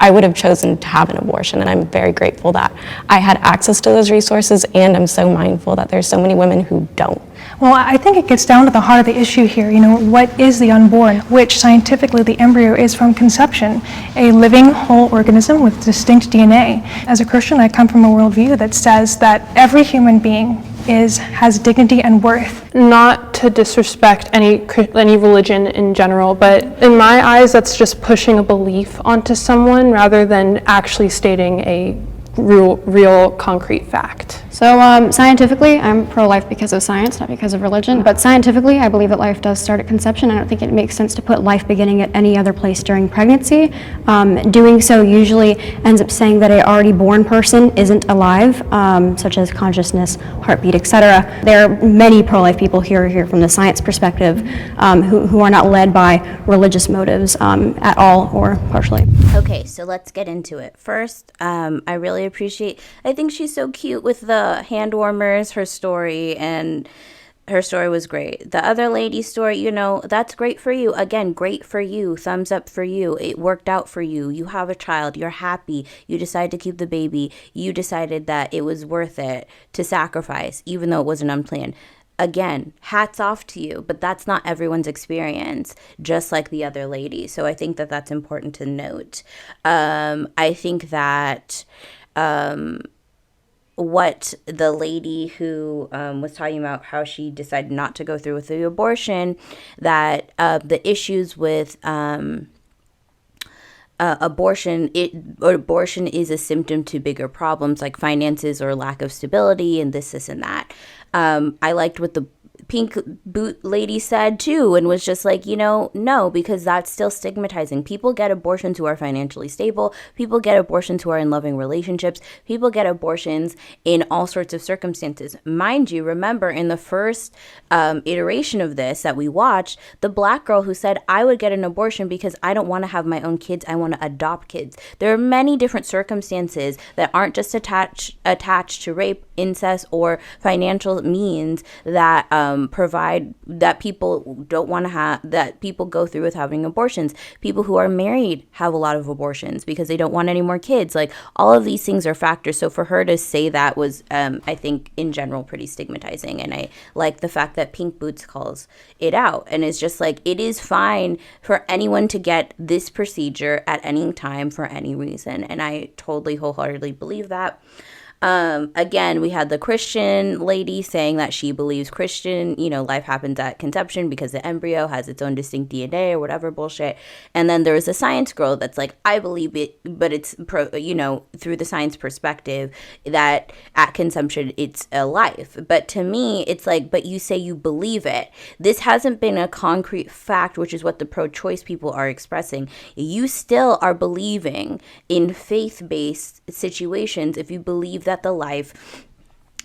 I would have chosen to have an abortion, and I'm very grateful that I had access to those resources, and I'm so mindful that there's so many women who don't. Well, I think it gets down to the heart of the issue here. What is the unborn? Which scientifically the embryo is from conception, a living whole organism with distinct DNA. As a Christian, I come from a worldview that says that every human being has dignity and worth. Not to disrespect any religion in general, but in my eyes, that's just pushing a belief onto someone rather than actually stating a real concrete fact. So scientifically, I'm pro-life because of science, not because of religion. But scientifically, I believe that life does start at conception. I don't think it makes sense to put life beginning at any other place during pregnancy. Doing so usually ends up saying that an already born person isn't alive, such as consciousness, heartbeat, etc. There are many pro-life people here from the science perspective who are not led by religious motives at all or partially. Okay, so let's get into it. First, I really appreciate, I think she's so cute with the hand warmers, her story, and her story was great. The other lady's story, that's great for you. Again, great for you. Thumbs up for you. It worked out for you. You have a child. You're happy. You decided to keep the baby. You decided that it was worth it to sacrifice, even though it wasn't unplanned. Again, hats off to you, but that's not everyone's experience, just like the other lady. So I think that that's important to note. I think that what the lady who was talking about how she decided not to go through with the abortion, that the issues with abortion is a symptom to bigger problems like finances or lack of stability and this and that. I liked what the pink boot lady said too, and was just like, no, because that's still stigmatizing. People get abortions who are financially stable. People get abortions who are in loving relationships. People get abortions in all sorts of circumstances. Mind you, remember in the first iteration of this that we watched, the black girl who said, I would get an abortion because I don't want to have my own kids. I want to adopt kids. There are many different circumstances that aren't just attached to rape, incest, or financial means that provide that people don't want to have, that people go through with having abortions. People who are married have a lot of abortions because they don't want any more kids. Like, all of these things are factors. So for her to say that was, I think, in general, pretty stigmatizing. And I like the fact that Pink Boots calls it out and is just like, it is fine for anyone to get this procedure at any time for any reason. And I totally wholeheartedly believe that. Again, we had the Christian lady saying that she believes Christian, life happens at conception because the embryo has its own distinct DNA or whatever bullshit. And then there was a science girl that's like, I believe it, but it's through the science perspective that at conception it's a life. But to me, it's like, but you say you believe it. This hasn't been a concrete fact, which is what the pro-choice people are expressing. You still are believing in faith-based situations if you believe that the life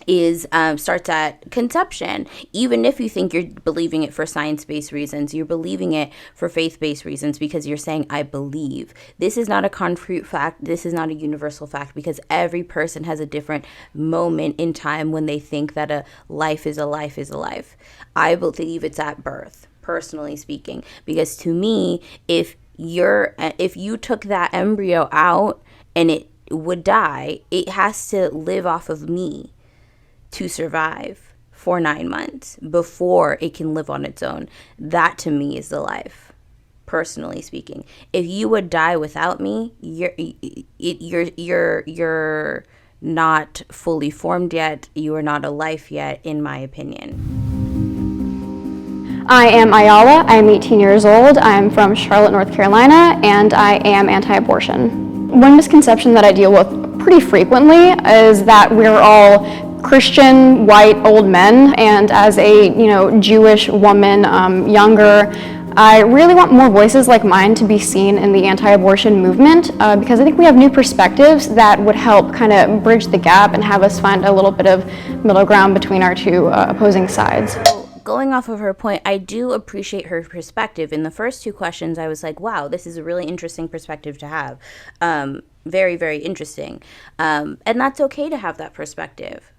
is starts at conception. Even if you think you're believing it for science-based reasons, you're believing it for faith-based reasons because you're saying, I believe. This is not a concrete fact. This is not a universal fact because every person has a different moment in time when they think that a life is a life is a life. I believe it's at birth, personally speaking, because to me, if you took that embryo out and it would die, it has to live off of me to survive for 9 months before it can live on its own. That to me is the life, personally speaking. If you would die without me, you're not fully formed yet. You are not a life yet, in my opinion. I am Ayala. I am 18 years old. I am from Charlotte, North Carolina, and I am anti-abortion. One misconception that I deal with pretty frequently is that we're all Christian white old men, and as a Jewish woman, younger, I really want more voices like mine to be seen in the anti-abortion movement because I think we have new perspectives that would help kind of bridge the gap and have us find a little bit of middle ground between our two opposing sides. Going off of her point, I do appreciate her perspective. In the first two questions, I was like, wow, this is a really interesting perspective to have. Very, very interesting. And that's okay to have that perspective.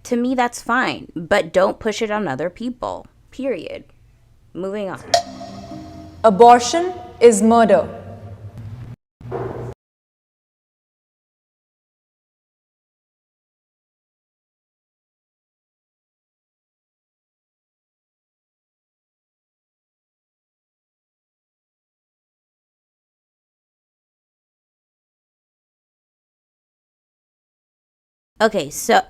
To me, that's fine. But don't push it on other people, period. Moving on. Abortion is murder. Okay, so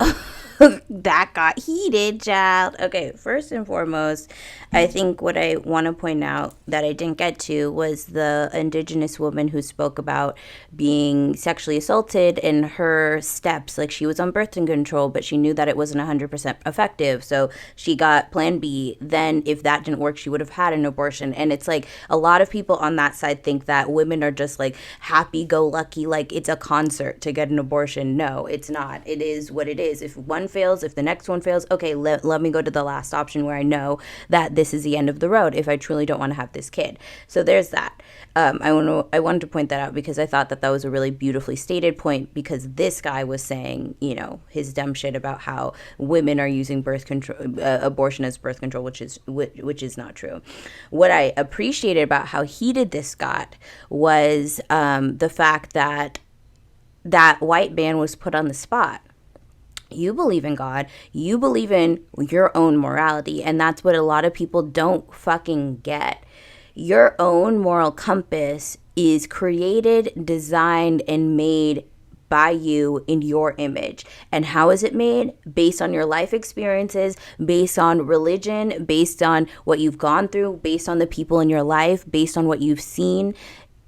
that got heated, child. Okay, first and foremost, I think what I want to point out that I didn't get to was the Indigenous woman who spoke about being sexually assaulted and her steps. Like, she was on birth control, but she knew that it wasn't 100% effective. So she got Plan B. Then if that didn't work, she would have had an abortion. And it's like a lot of people on that side think that women are just like happy-go-lucky, like it's a concert to get an abortion. No, it's not. It is what it is. If one fails, if the next one fails, okay, let me go to the last option where I know that this is the end of the road if I truly don't want to have this kid. So there's that. I wanted to point that out because I thought that was a really beautifully stated point, because this guy was saying, his dumb shit about how women are using birth control, abortion as birth control, which is not true. What I appreciated about how heated this got was the fact that that white man was put on the spot. You believe in God, you believe in your own morality, and that's what a lot of people don't fucking get. Your own moral compass is created, designed, and made by you in your image. And how is it made? Based on your life experiences, based on religion, based on what you've gone through, based on the people in your life, based on what you've seen.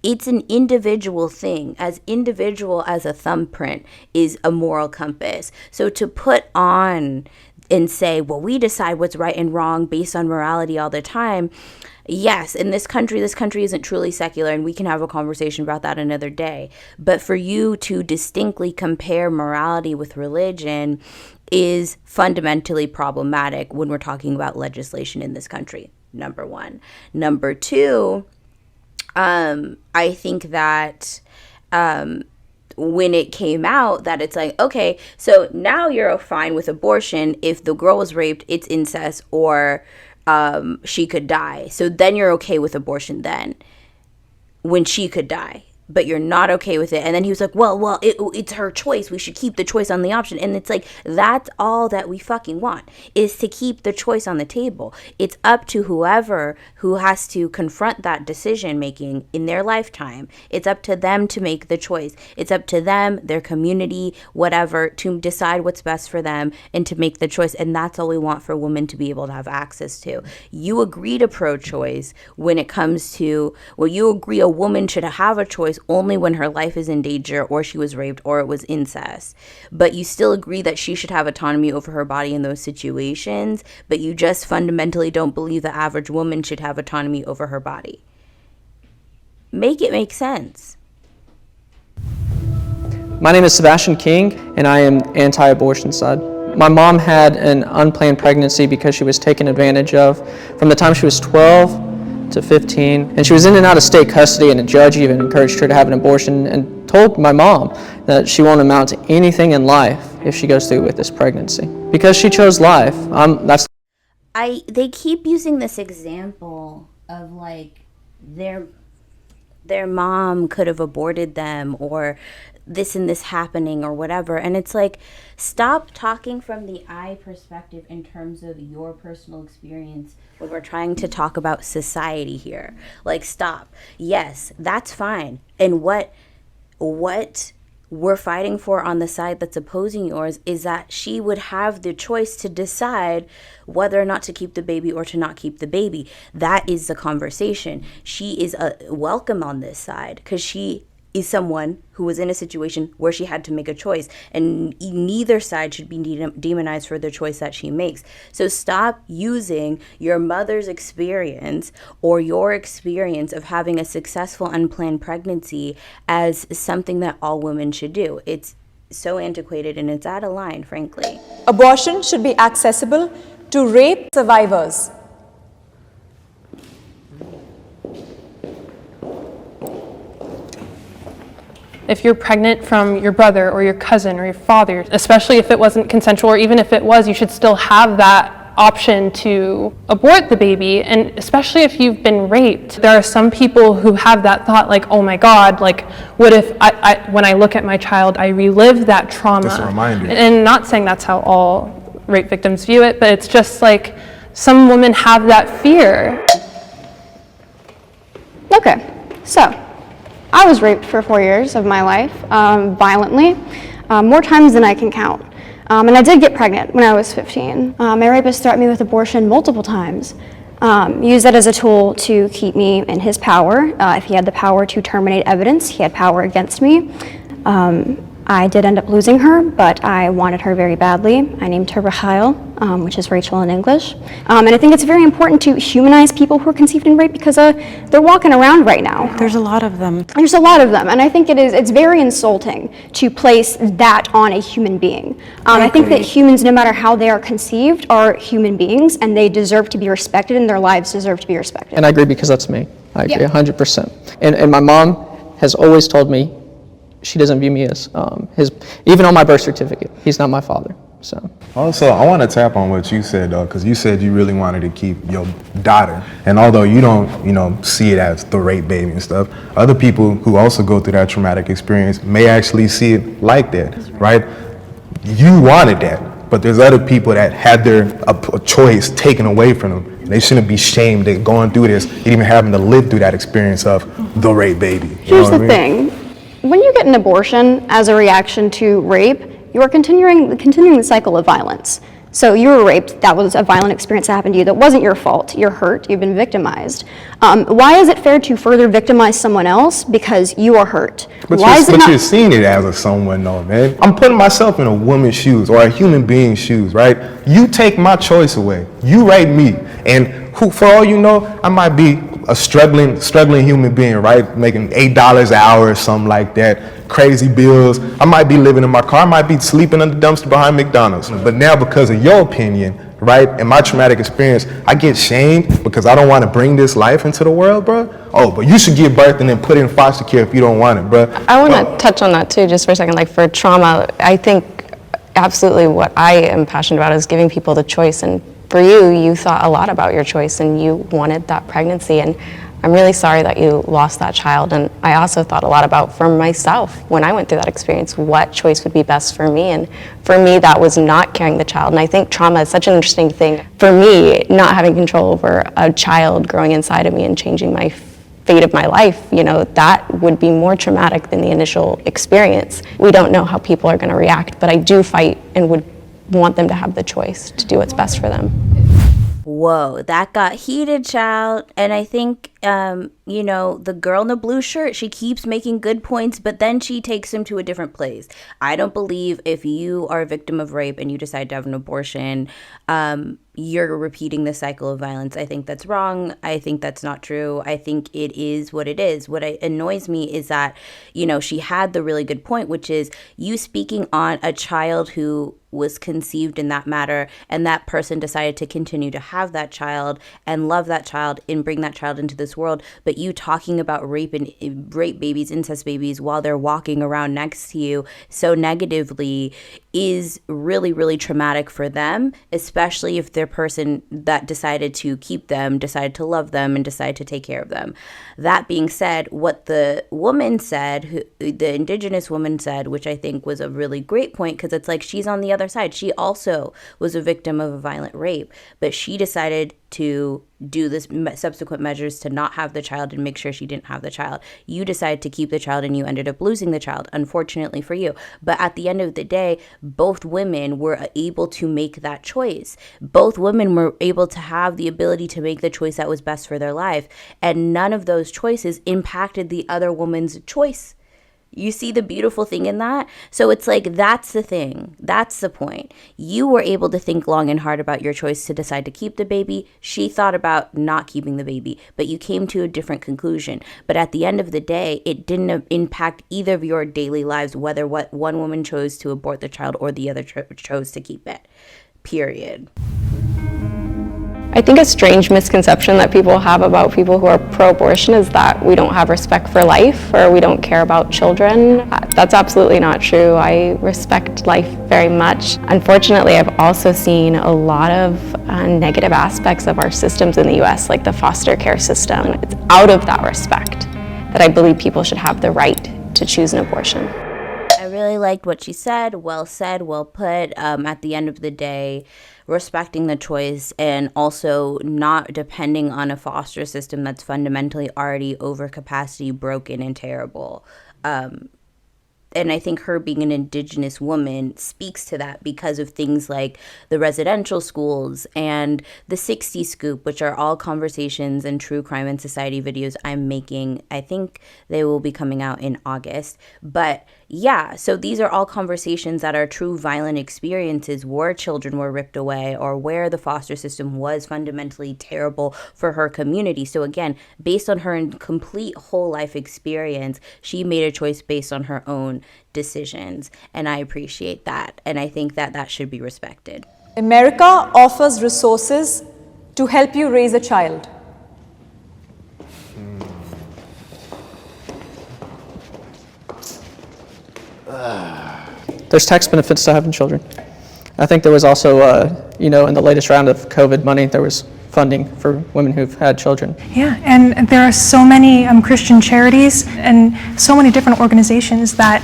It's an individual thing, as individual as a thumbprint is a moral compass. So to put on and say, well, we decide what's right and wrong based on morality all the time. Yes, in this country isn't truly secular, and we can have a conversation about that another day. But for you to distinctly compare morality with religion is fundamentally problematic when we're talking about legislation in this country, number one. Number two, I think that when it came out that it's like, okay, so now you're fine with abortion if the girl was raped, it's incest, or she could die. So then you're okay with abortion then when she could die. But you're not okay with it. And then he was like, well, it's her choice. We should keep the choice on the option. And it's like, that's all that we fucking want, is to keep the choice on the table. It's up to whoever who has to confront that decision making in their lifetime. It's up to them to make the choice. It's up to them, their community, whatever, to decide what's best for them and to make the choice. And that's all we want for women to be able to have access to. You agree to pro-choice when it comes to, well, you agree a woman should have a choice only when her life is in danger, or she was raped, or it was incest. But you still agree that she should have autonomy over her body in those situations, but you just fundamentally don't believe the average woman should have autonomy over her body. Make it make sense. My name is Sebastian King, and I am anti-abortion side. My mom had an unplanned pregnancy because she was taken advantage of from the time she was 12 to 15, and she was in and out of state custody, and a judge even encouraged her to have an abortion and told my mom that she won't amount to anything in life if she goes through with this pregnancy. Because she chose life. They keep using this example of like their mom could have aborted them, or this and this happening, or whatever. And it's like, stop talking from the I perspective in terms of your personal experience when we're trying to talk about society here. Like, stop. Yes, that's fine. And what we're fighting for on the side that's opposing yours is that she would have the choice to decide whether or not to keep the baby or to not keep the baby. That is the conversation. She is welcome on this side because she is someone who was in a situation where she had to make a choice, and neither side should be demonized for the choice that she makes. So stop using your mother's experience or your experience of having a successful unplanned pregnancy as something that all women should do. It's so antiquated and it's out of line, frankly. Abortion should be accessible to rape survivors. If you're pregnant from your brother or your cousin or your father, especially if it wasn't consensual, or even if it was, you should still have that option to abort the baby. And especially if you've been raped, there are some people who have that thought like, oh my God, like what if when I look at my child, I relive that trauma? Just a reminder. And not saying that's how all rape victims view it, but it's just like some women have that fear. Okay, so I was raped for 4 years of my life, violently, more times than I can count. And I did get pregnant when I was 15. My rapist threatened me with abortion multiple times, used that as a tool to keep me in his power. If he had the power to terminate evidence, he had power against me. I did end up losing her, but I wanted her very badly. I named her Rahel, which is Rachel in English. And I think it's very important to humanize people who are conceived in rape because they're walking around right now. There's a lot of them. There's a lot of them, and I think it's very insulting to place that on a human being. I think that humans, no matter how they are conceived, are human beings, and they deserve to be respected, and their lives deserve to be respected. And I agree because that's me. I agree 100%. And my mom has always told me she doesn't view me as even on my birth certificate, he's not my father. So also, I want to tap on what you said though, because you said you really wanted to keep your daughter, and although you don't, see it as the rape baby and stuff, other people who also go through that traumatic experience may actually see it like that, right? You wanted that, but there's other people that had their a choice taken away from them. They shouldn't be shamed at going through this, and even having to live through that experience of the rape baby. Here's the thing. When you get an abortion as a reaction to rape, you are continuing the cycle of violence. So you were raped, that was a violent experience that happened to you, that wasn't your fault, you're hurt, you've been victimized. Why is it fair to further victimize someone else because you are hurt? But you're seeing it as a someone though, man. I'm putting myself in a woman's shoes or a human being's shoes, right? You take my choice away, you rape me, and for all you know, I might be a struggling human being, right? Making $8 an hour or something like that. Crazy bills. I might be living in my car. I might be sleeping in the dumpster behind McDonald's. But now because of your opinion, right, and my traumatic experience, I get shamed because I don't want to bring this life into the world, bro. Oh, but you should give birth and then put it in foster care if you don't want it, bro. I want to touch on that too, just for a second. Like for trauma, I think absolutely what I am passionate about is giving people the choice. And for you, you thought a lot about your choice and you wanted that pregnancy. And I'm really sorry that you lost that child. And I also thought a lot about, for myself, when I went through that experience, what choice would be best for me. And for me, that was not carrying the child. And I think trauma is such an interesting thing. For me, not having control over a child growing inside of me and changing my fate of my life, that would be more traumatic than the initial experience. We don't know how people are going to react, but I do fight and would want them to have the choice to do what's best for them. Whoa, that got heated, child. And I think, the girl in the blue shirt, she keeps making good points, but then she takes them to a different place. I don't believe if you are a victim of rape and you decide to have an abortion, you're repeating the cycle of violence. I think that's wrong. I think that's not true. I think it is what it is. What annoys me is that, she had the really good point, which is you speaking on a child who was conceived in that matter, and that person decided to continue to have that child and love that child and bring that child into this world. But you talking about rape babies, incest babies, while they're walking around next to you so negatively is really, really traumatic for them, especially if their person that decided to keep them, decided to love them, and decided to take care of them. That being said, what the woman said, the indigenous woman said, which I think was a really great point, because it's like she's on the other side. She also was a victim of a violent rape, but she decided to do this subsequent measures to not have the child and make sure she didn't have the child. You decided to keep the child and you ended up losing the child, unfortunately for you. But at the end of the day, both women were able to make that choice. Both women were able to have the ability to make the choice that was best for their life. And none of those choices impacted the other woman's choice. You see the beautiful thing in that? So it's like, that's the thing. That's the point. You were able to think long and hard about your choice to decide to keep the baby. She thought about not keeping the baby, but you came to a different conclusion. But at the end of the day, it didn't impact either of your daily lives, whether what one woman chose to abort the child or the other chose to keep it. Period. I think a strange misconception that people have about people who are pro-abortion is that we don't have respect for life or we don't care about children. That's absolutely not true. I respect life very much. Unfortunately, I've also seen a lot of negative aspects of our systems in the US, like the foster care system. It's out of that respect that I believe people should have the right to choose an abortion. I really liked what she said, well put. At the end of the day, respecting the choice and also not depending on a foster system that's fundamentally already over capacity, broken, and terrible. And I think her being an Indigenous woman speaks to that because of things like the residential schools and the 60 Scoop, which are all conversations and true crime and society videos I'm making. I think they will be coming out in August. But yeah, so these are all conversations that are true violent experiences where children were ripped away or where the foster system was fundamentally terrible for her community. So again, based on her complete whole life experience, she made a choice based on her own decisions. And I appreciate that. And I think that that should be respected. America offers resources to help you raise a child. There's tax benefits to having children. I think there was also, in the latest round of COVID money, there was funding for women who've had children. Yeah, and there are so many Christian charities and so many different organizations that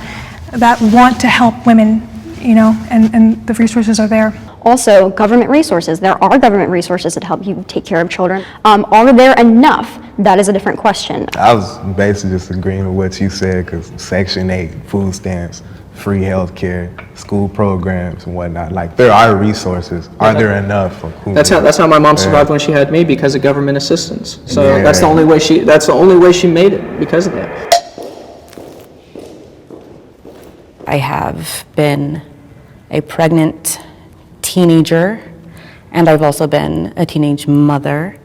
want to help women, and the resources are there. Also, government resources. There are government resources that help you take care of children. Are there enough? That is a different question. I was basically just agreeing with what you said, because Section 8, food stamps, free health care, school programs and whatnot. Like, there are resources. Are there enough? That's how my mom survived when she had me, because of government assistance. So that's the only way she made it, because of that. I have been a pregnant teenager, and I've also been a teenage mother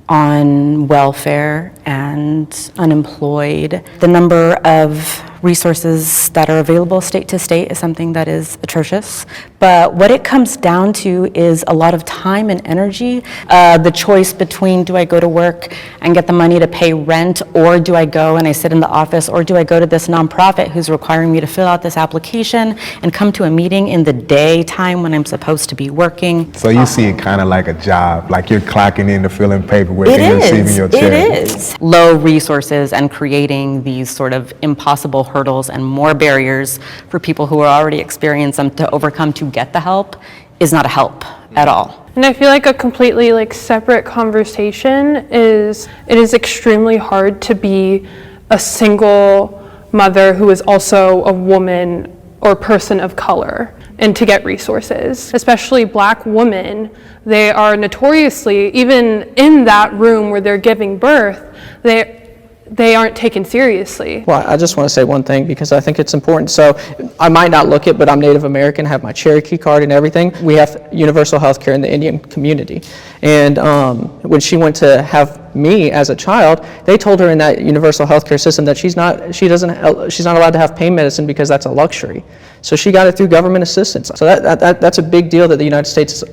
on welfare and unemployed. The number of resources that are available state to state is something that is atrocious. But what it comes down to is a lot of time and energy. The choice between, do I go to work and get the money to pay rent, or do I go and I sit in the office, or do I go to this nonprofit who's requiring me to fill out this application and come to a meeting in the daytime when I'm supposed to be working. So you see it kind of like a job, like you're clocking in to fill in paperwork and receiving your check. It is. Low resources and creating these sort of impossible hurdles and more barriers for people who are already experienced them to overcome to get the help is not a help at all. And I feel like a completely separate conversation is, it is extremely hard to be a single mother who is also a woman or person of color and to get resources. Especially Black women, they are notoriously, even in that room where they're giving birth, they aren't taken seriously. Well, I just want to say one thing, because I think it's important. So I might not look it, but I'm Native American, have my Cherokee card and everything. We have universal health care in the Indian community. And when she went to have me as a child, they told her in that universal health care system that she's not allowed to have pain medicine because that's a luxury. So she got it through government assistance. So that's a big deal that the United States is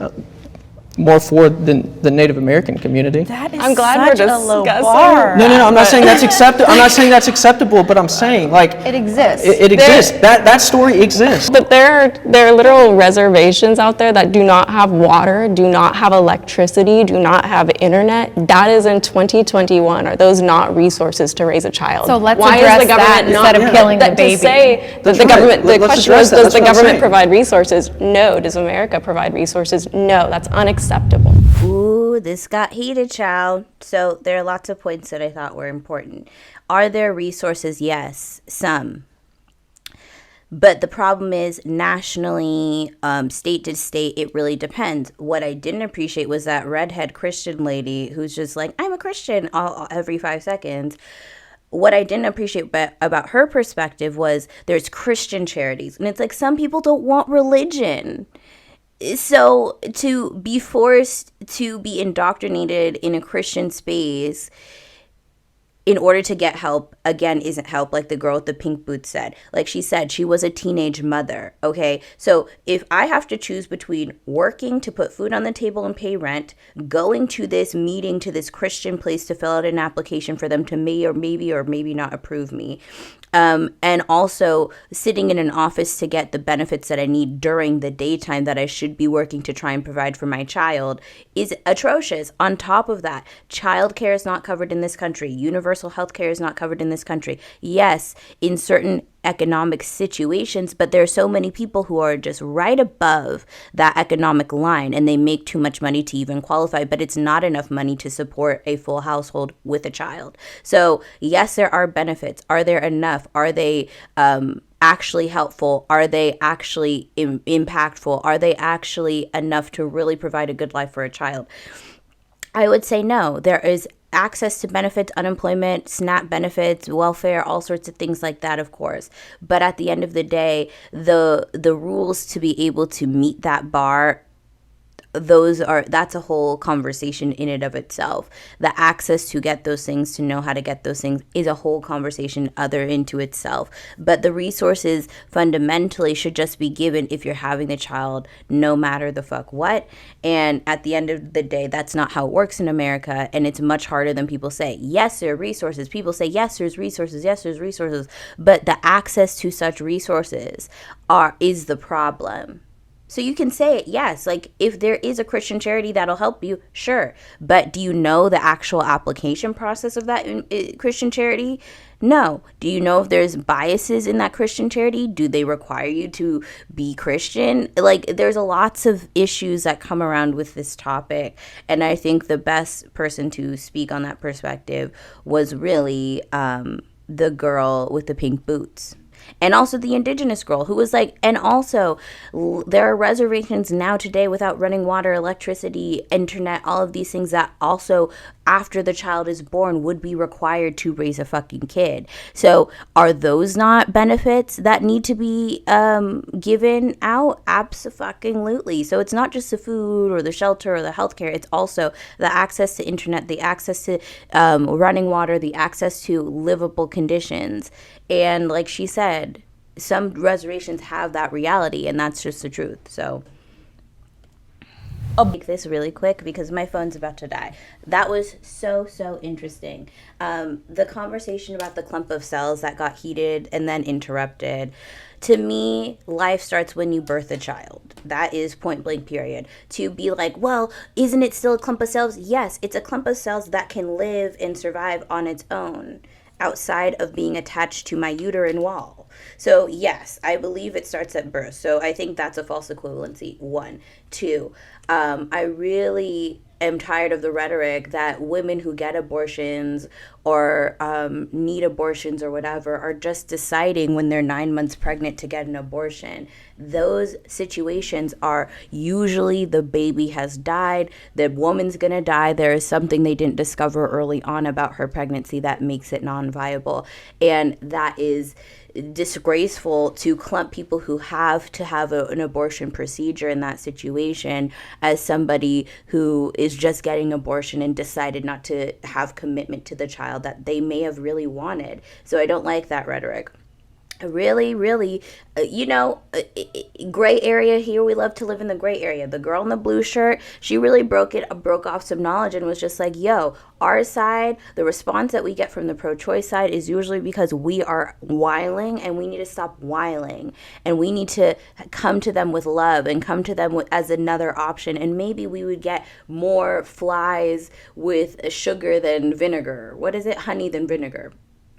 more for than the Native American community. That is I'm glad we're discussing. a low bar. No, I'm not saying that's acceptable. I'm not saying that's acceptable, but I'm saying It exists. It exists. That story exists. But there are literal reservations out there that do not have water, do not have electricity, do not have internet. That is in 2021. Are those not resources to raise a child? So let's Why address is the government that not instead of killing the to baby. say that the government? The question is, does the government provide resources? No. Does America provide resources? No. That's unacceptable. Ooh, this got heated, child. So there are lots of points that I thought were important. Are there resources? Yes, some. But the problem is nationally, state to state, it really depends. What I didn't appreciate was that redhead Christian lady who's just like, I'm a Christian every 5 seconds. what I didn't appreciate about her perspective was there's Christian charities. And it's like, some people don't want religion. So to be forced to be indoctrinated in a Christian space in order to get help, again, isn't help, like the girl with the pink boots said. Like she said, she was a teenage mother, okay? So if I have to choose between working to put food on the table and pay rent, going to this meeting, to this Christian place to fill out an application for them to maybe not approve me, and also sitting in an office to get the benefits that I need during the daytime that I should be working to try and provide for my child, is atrocious. On top of that, childcare is not covered in this country. Universal health care is not covered in this country. Yes, in certain economic situations, but there are so many people who are just right above that economic line and they make too much money to even qualify, but it's not enough money to support a full household with a child. So yes, there are benefits. Are there enough? Are they actually helpful? Are they actually impactful? Are they actually enough to really provide a good life for a child? I would say no. There is access to benefits, unemployment, SNAP benefits, welfare, all sorts of things like that, of course. But at the end of the day, the rules to be able to meet that bar, that's a whole conversation in and of itself. The access to get those things, to know how to get those things, is a whole conversation other into itself. But the resources fundamentally should just be given if you're having the child, no matter the fuck what. And at the end of the day, that's not how it works in America, and it's much harder than people say. Yes, there are resources. People say, yes, there's resources. Yes, there's resources. But the access to such resources is the problem. So you can say it, yes, like if there is a Christian charity that'll help you, sure. But do you know the actual application process of that Christian charity? No. Do you know if there's biases in that Christian charity? Do they require you to be Christian? Like, there's lots of issues that come around with this topic. And I think the best person to speak on that perspective was really the girl with the pink boots. And also the indigenous girl who was like, and also there are reservations now today without running water, electricity, internet, all of these things that also after the child is born would be required to raise a fucking kid. So are those not benefits that need to be given out? Abso-fucking-lutely. So it's not just the food or the shelter or the healthcare. It's also the access to internet, the access to running water, the access to livable conditions. And like she said, some reservations have that reality, and that's just the truth. So I'll make this really quick because my phone's about to die. That was so interesting. The conversation about the clump of cells that got heated and then interrupted. To me, life starts when you birth a child. That is point blank, period. To be like, well, isn't it still a clump of cells? Yes, it's a clump of cells that can live and survive on its own, outside of being attached to my uterine wall. So yes, I believe it starts at birth. So I think that's a false equivalency, 1. 2, I really am tired of the rhetoric that women who get abortions or need abortions or whatever are just deciding when they're 9 months pregnant to get an abortion. Those situations are usually the baby has died, the woman's gonna die, there is something they didn't discover early on about her pregnancy that makes it non-viable, and that is disgraceful to clump people who have to have an abortion procedure in that situation as somebody who is just getting abortion and decided not to have commitment to the child that they may have really wanted. So I don't like that rhetoric. Really, gray area here. We love to live in the gray area. The girl in the blue shirt, she really broke off some knowledge and was just like, yo, our side, the response that we get from the pro-choice side is usually because we are whiling, and we need to stop whiling, and we need to come to them with love and come to them as another option. And maybe we would get more flies with sugar than vinegar. What is it? Honey than vinegar.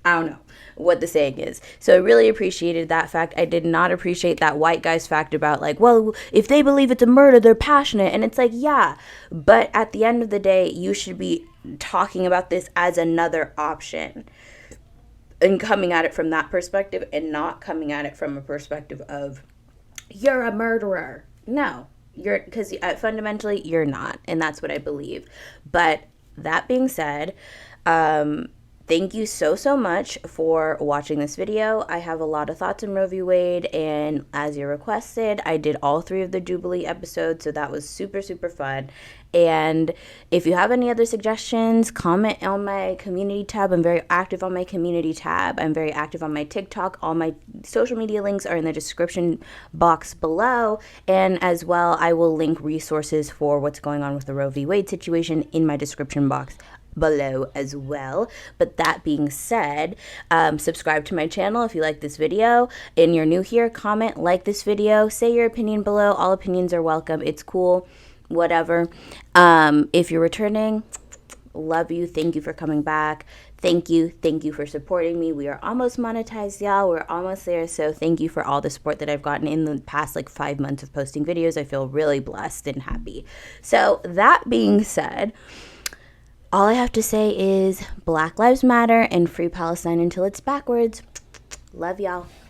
I don't know what the saying is. So I really appreciated that fact. I did not appreciate that white guy's fact about like, well, if they believe it's a murder, they're passionate. And it's like, yeah, but at the end of the day, you should be talking about this as another option and coming at it from that perspective, and not coming at it from a perspective of you're a murderer. No, because fundamentally you're not. And that's what I believe. But that being said, Thank you so much for watching this video. I have a lot of thoughts on Roe v. Wade, and as you requested, I did all 3 of the Jubilee episodes, so that was super fun. And if you have any other suggestions, comment on my community tab. I'm very active on my community tab. I'm very active on my TikTok. All my social media links are in the description box below. And as well, I will link resources for what's going on with the Roe v. Wade situation in my description box below as well. But that being said, subscribe to my channel if you like this video, and you're new here, comment, like this video, say your opinion below. All opinions are welcome. It's cool, whatever. If you're returning, love you. Thank you for coming back. Thank you for supporting me. We are almost monetized, y'all. We're almost there. So thank you for all the support that I've gotten in the past 5 months of posting videos. I feel really blessed and happy. So that being said, all I have to say is Black Lives Matter and free Palestine until it's backwards. Love y'all.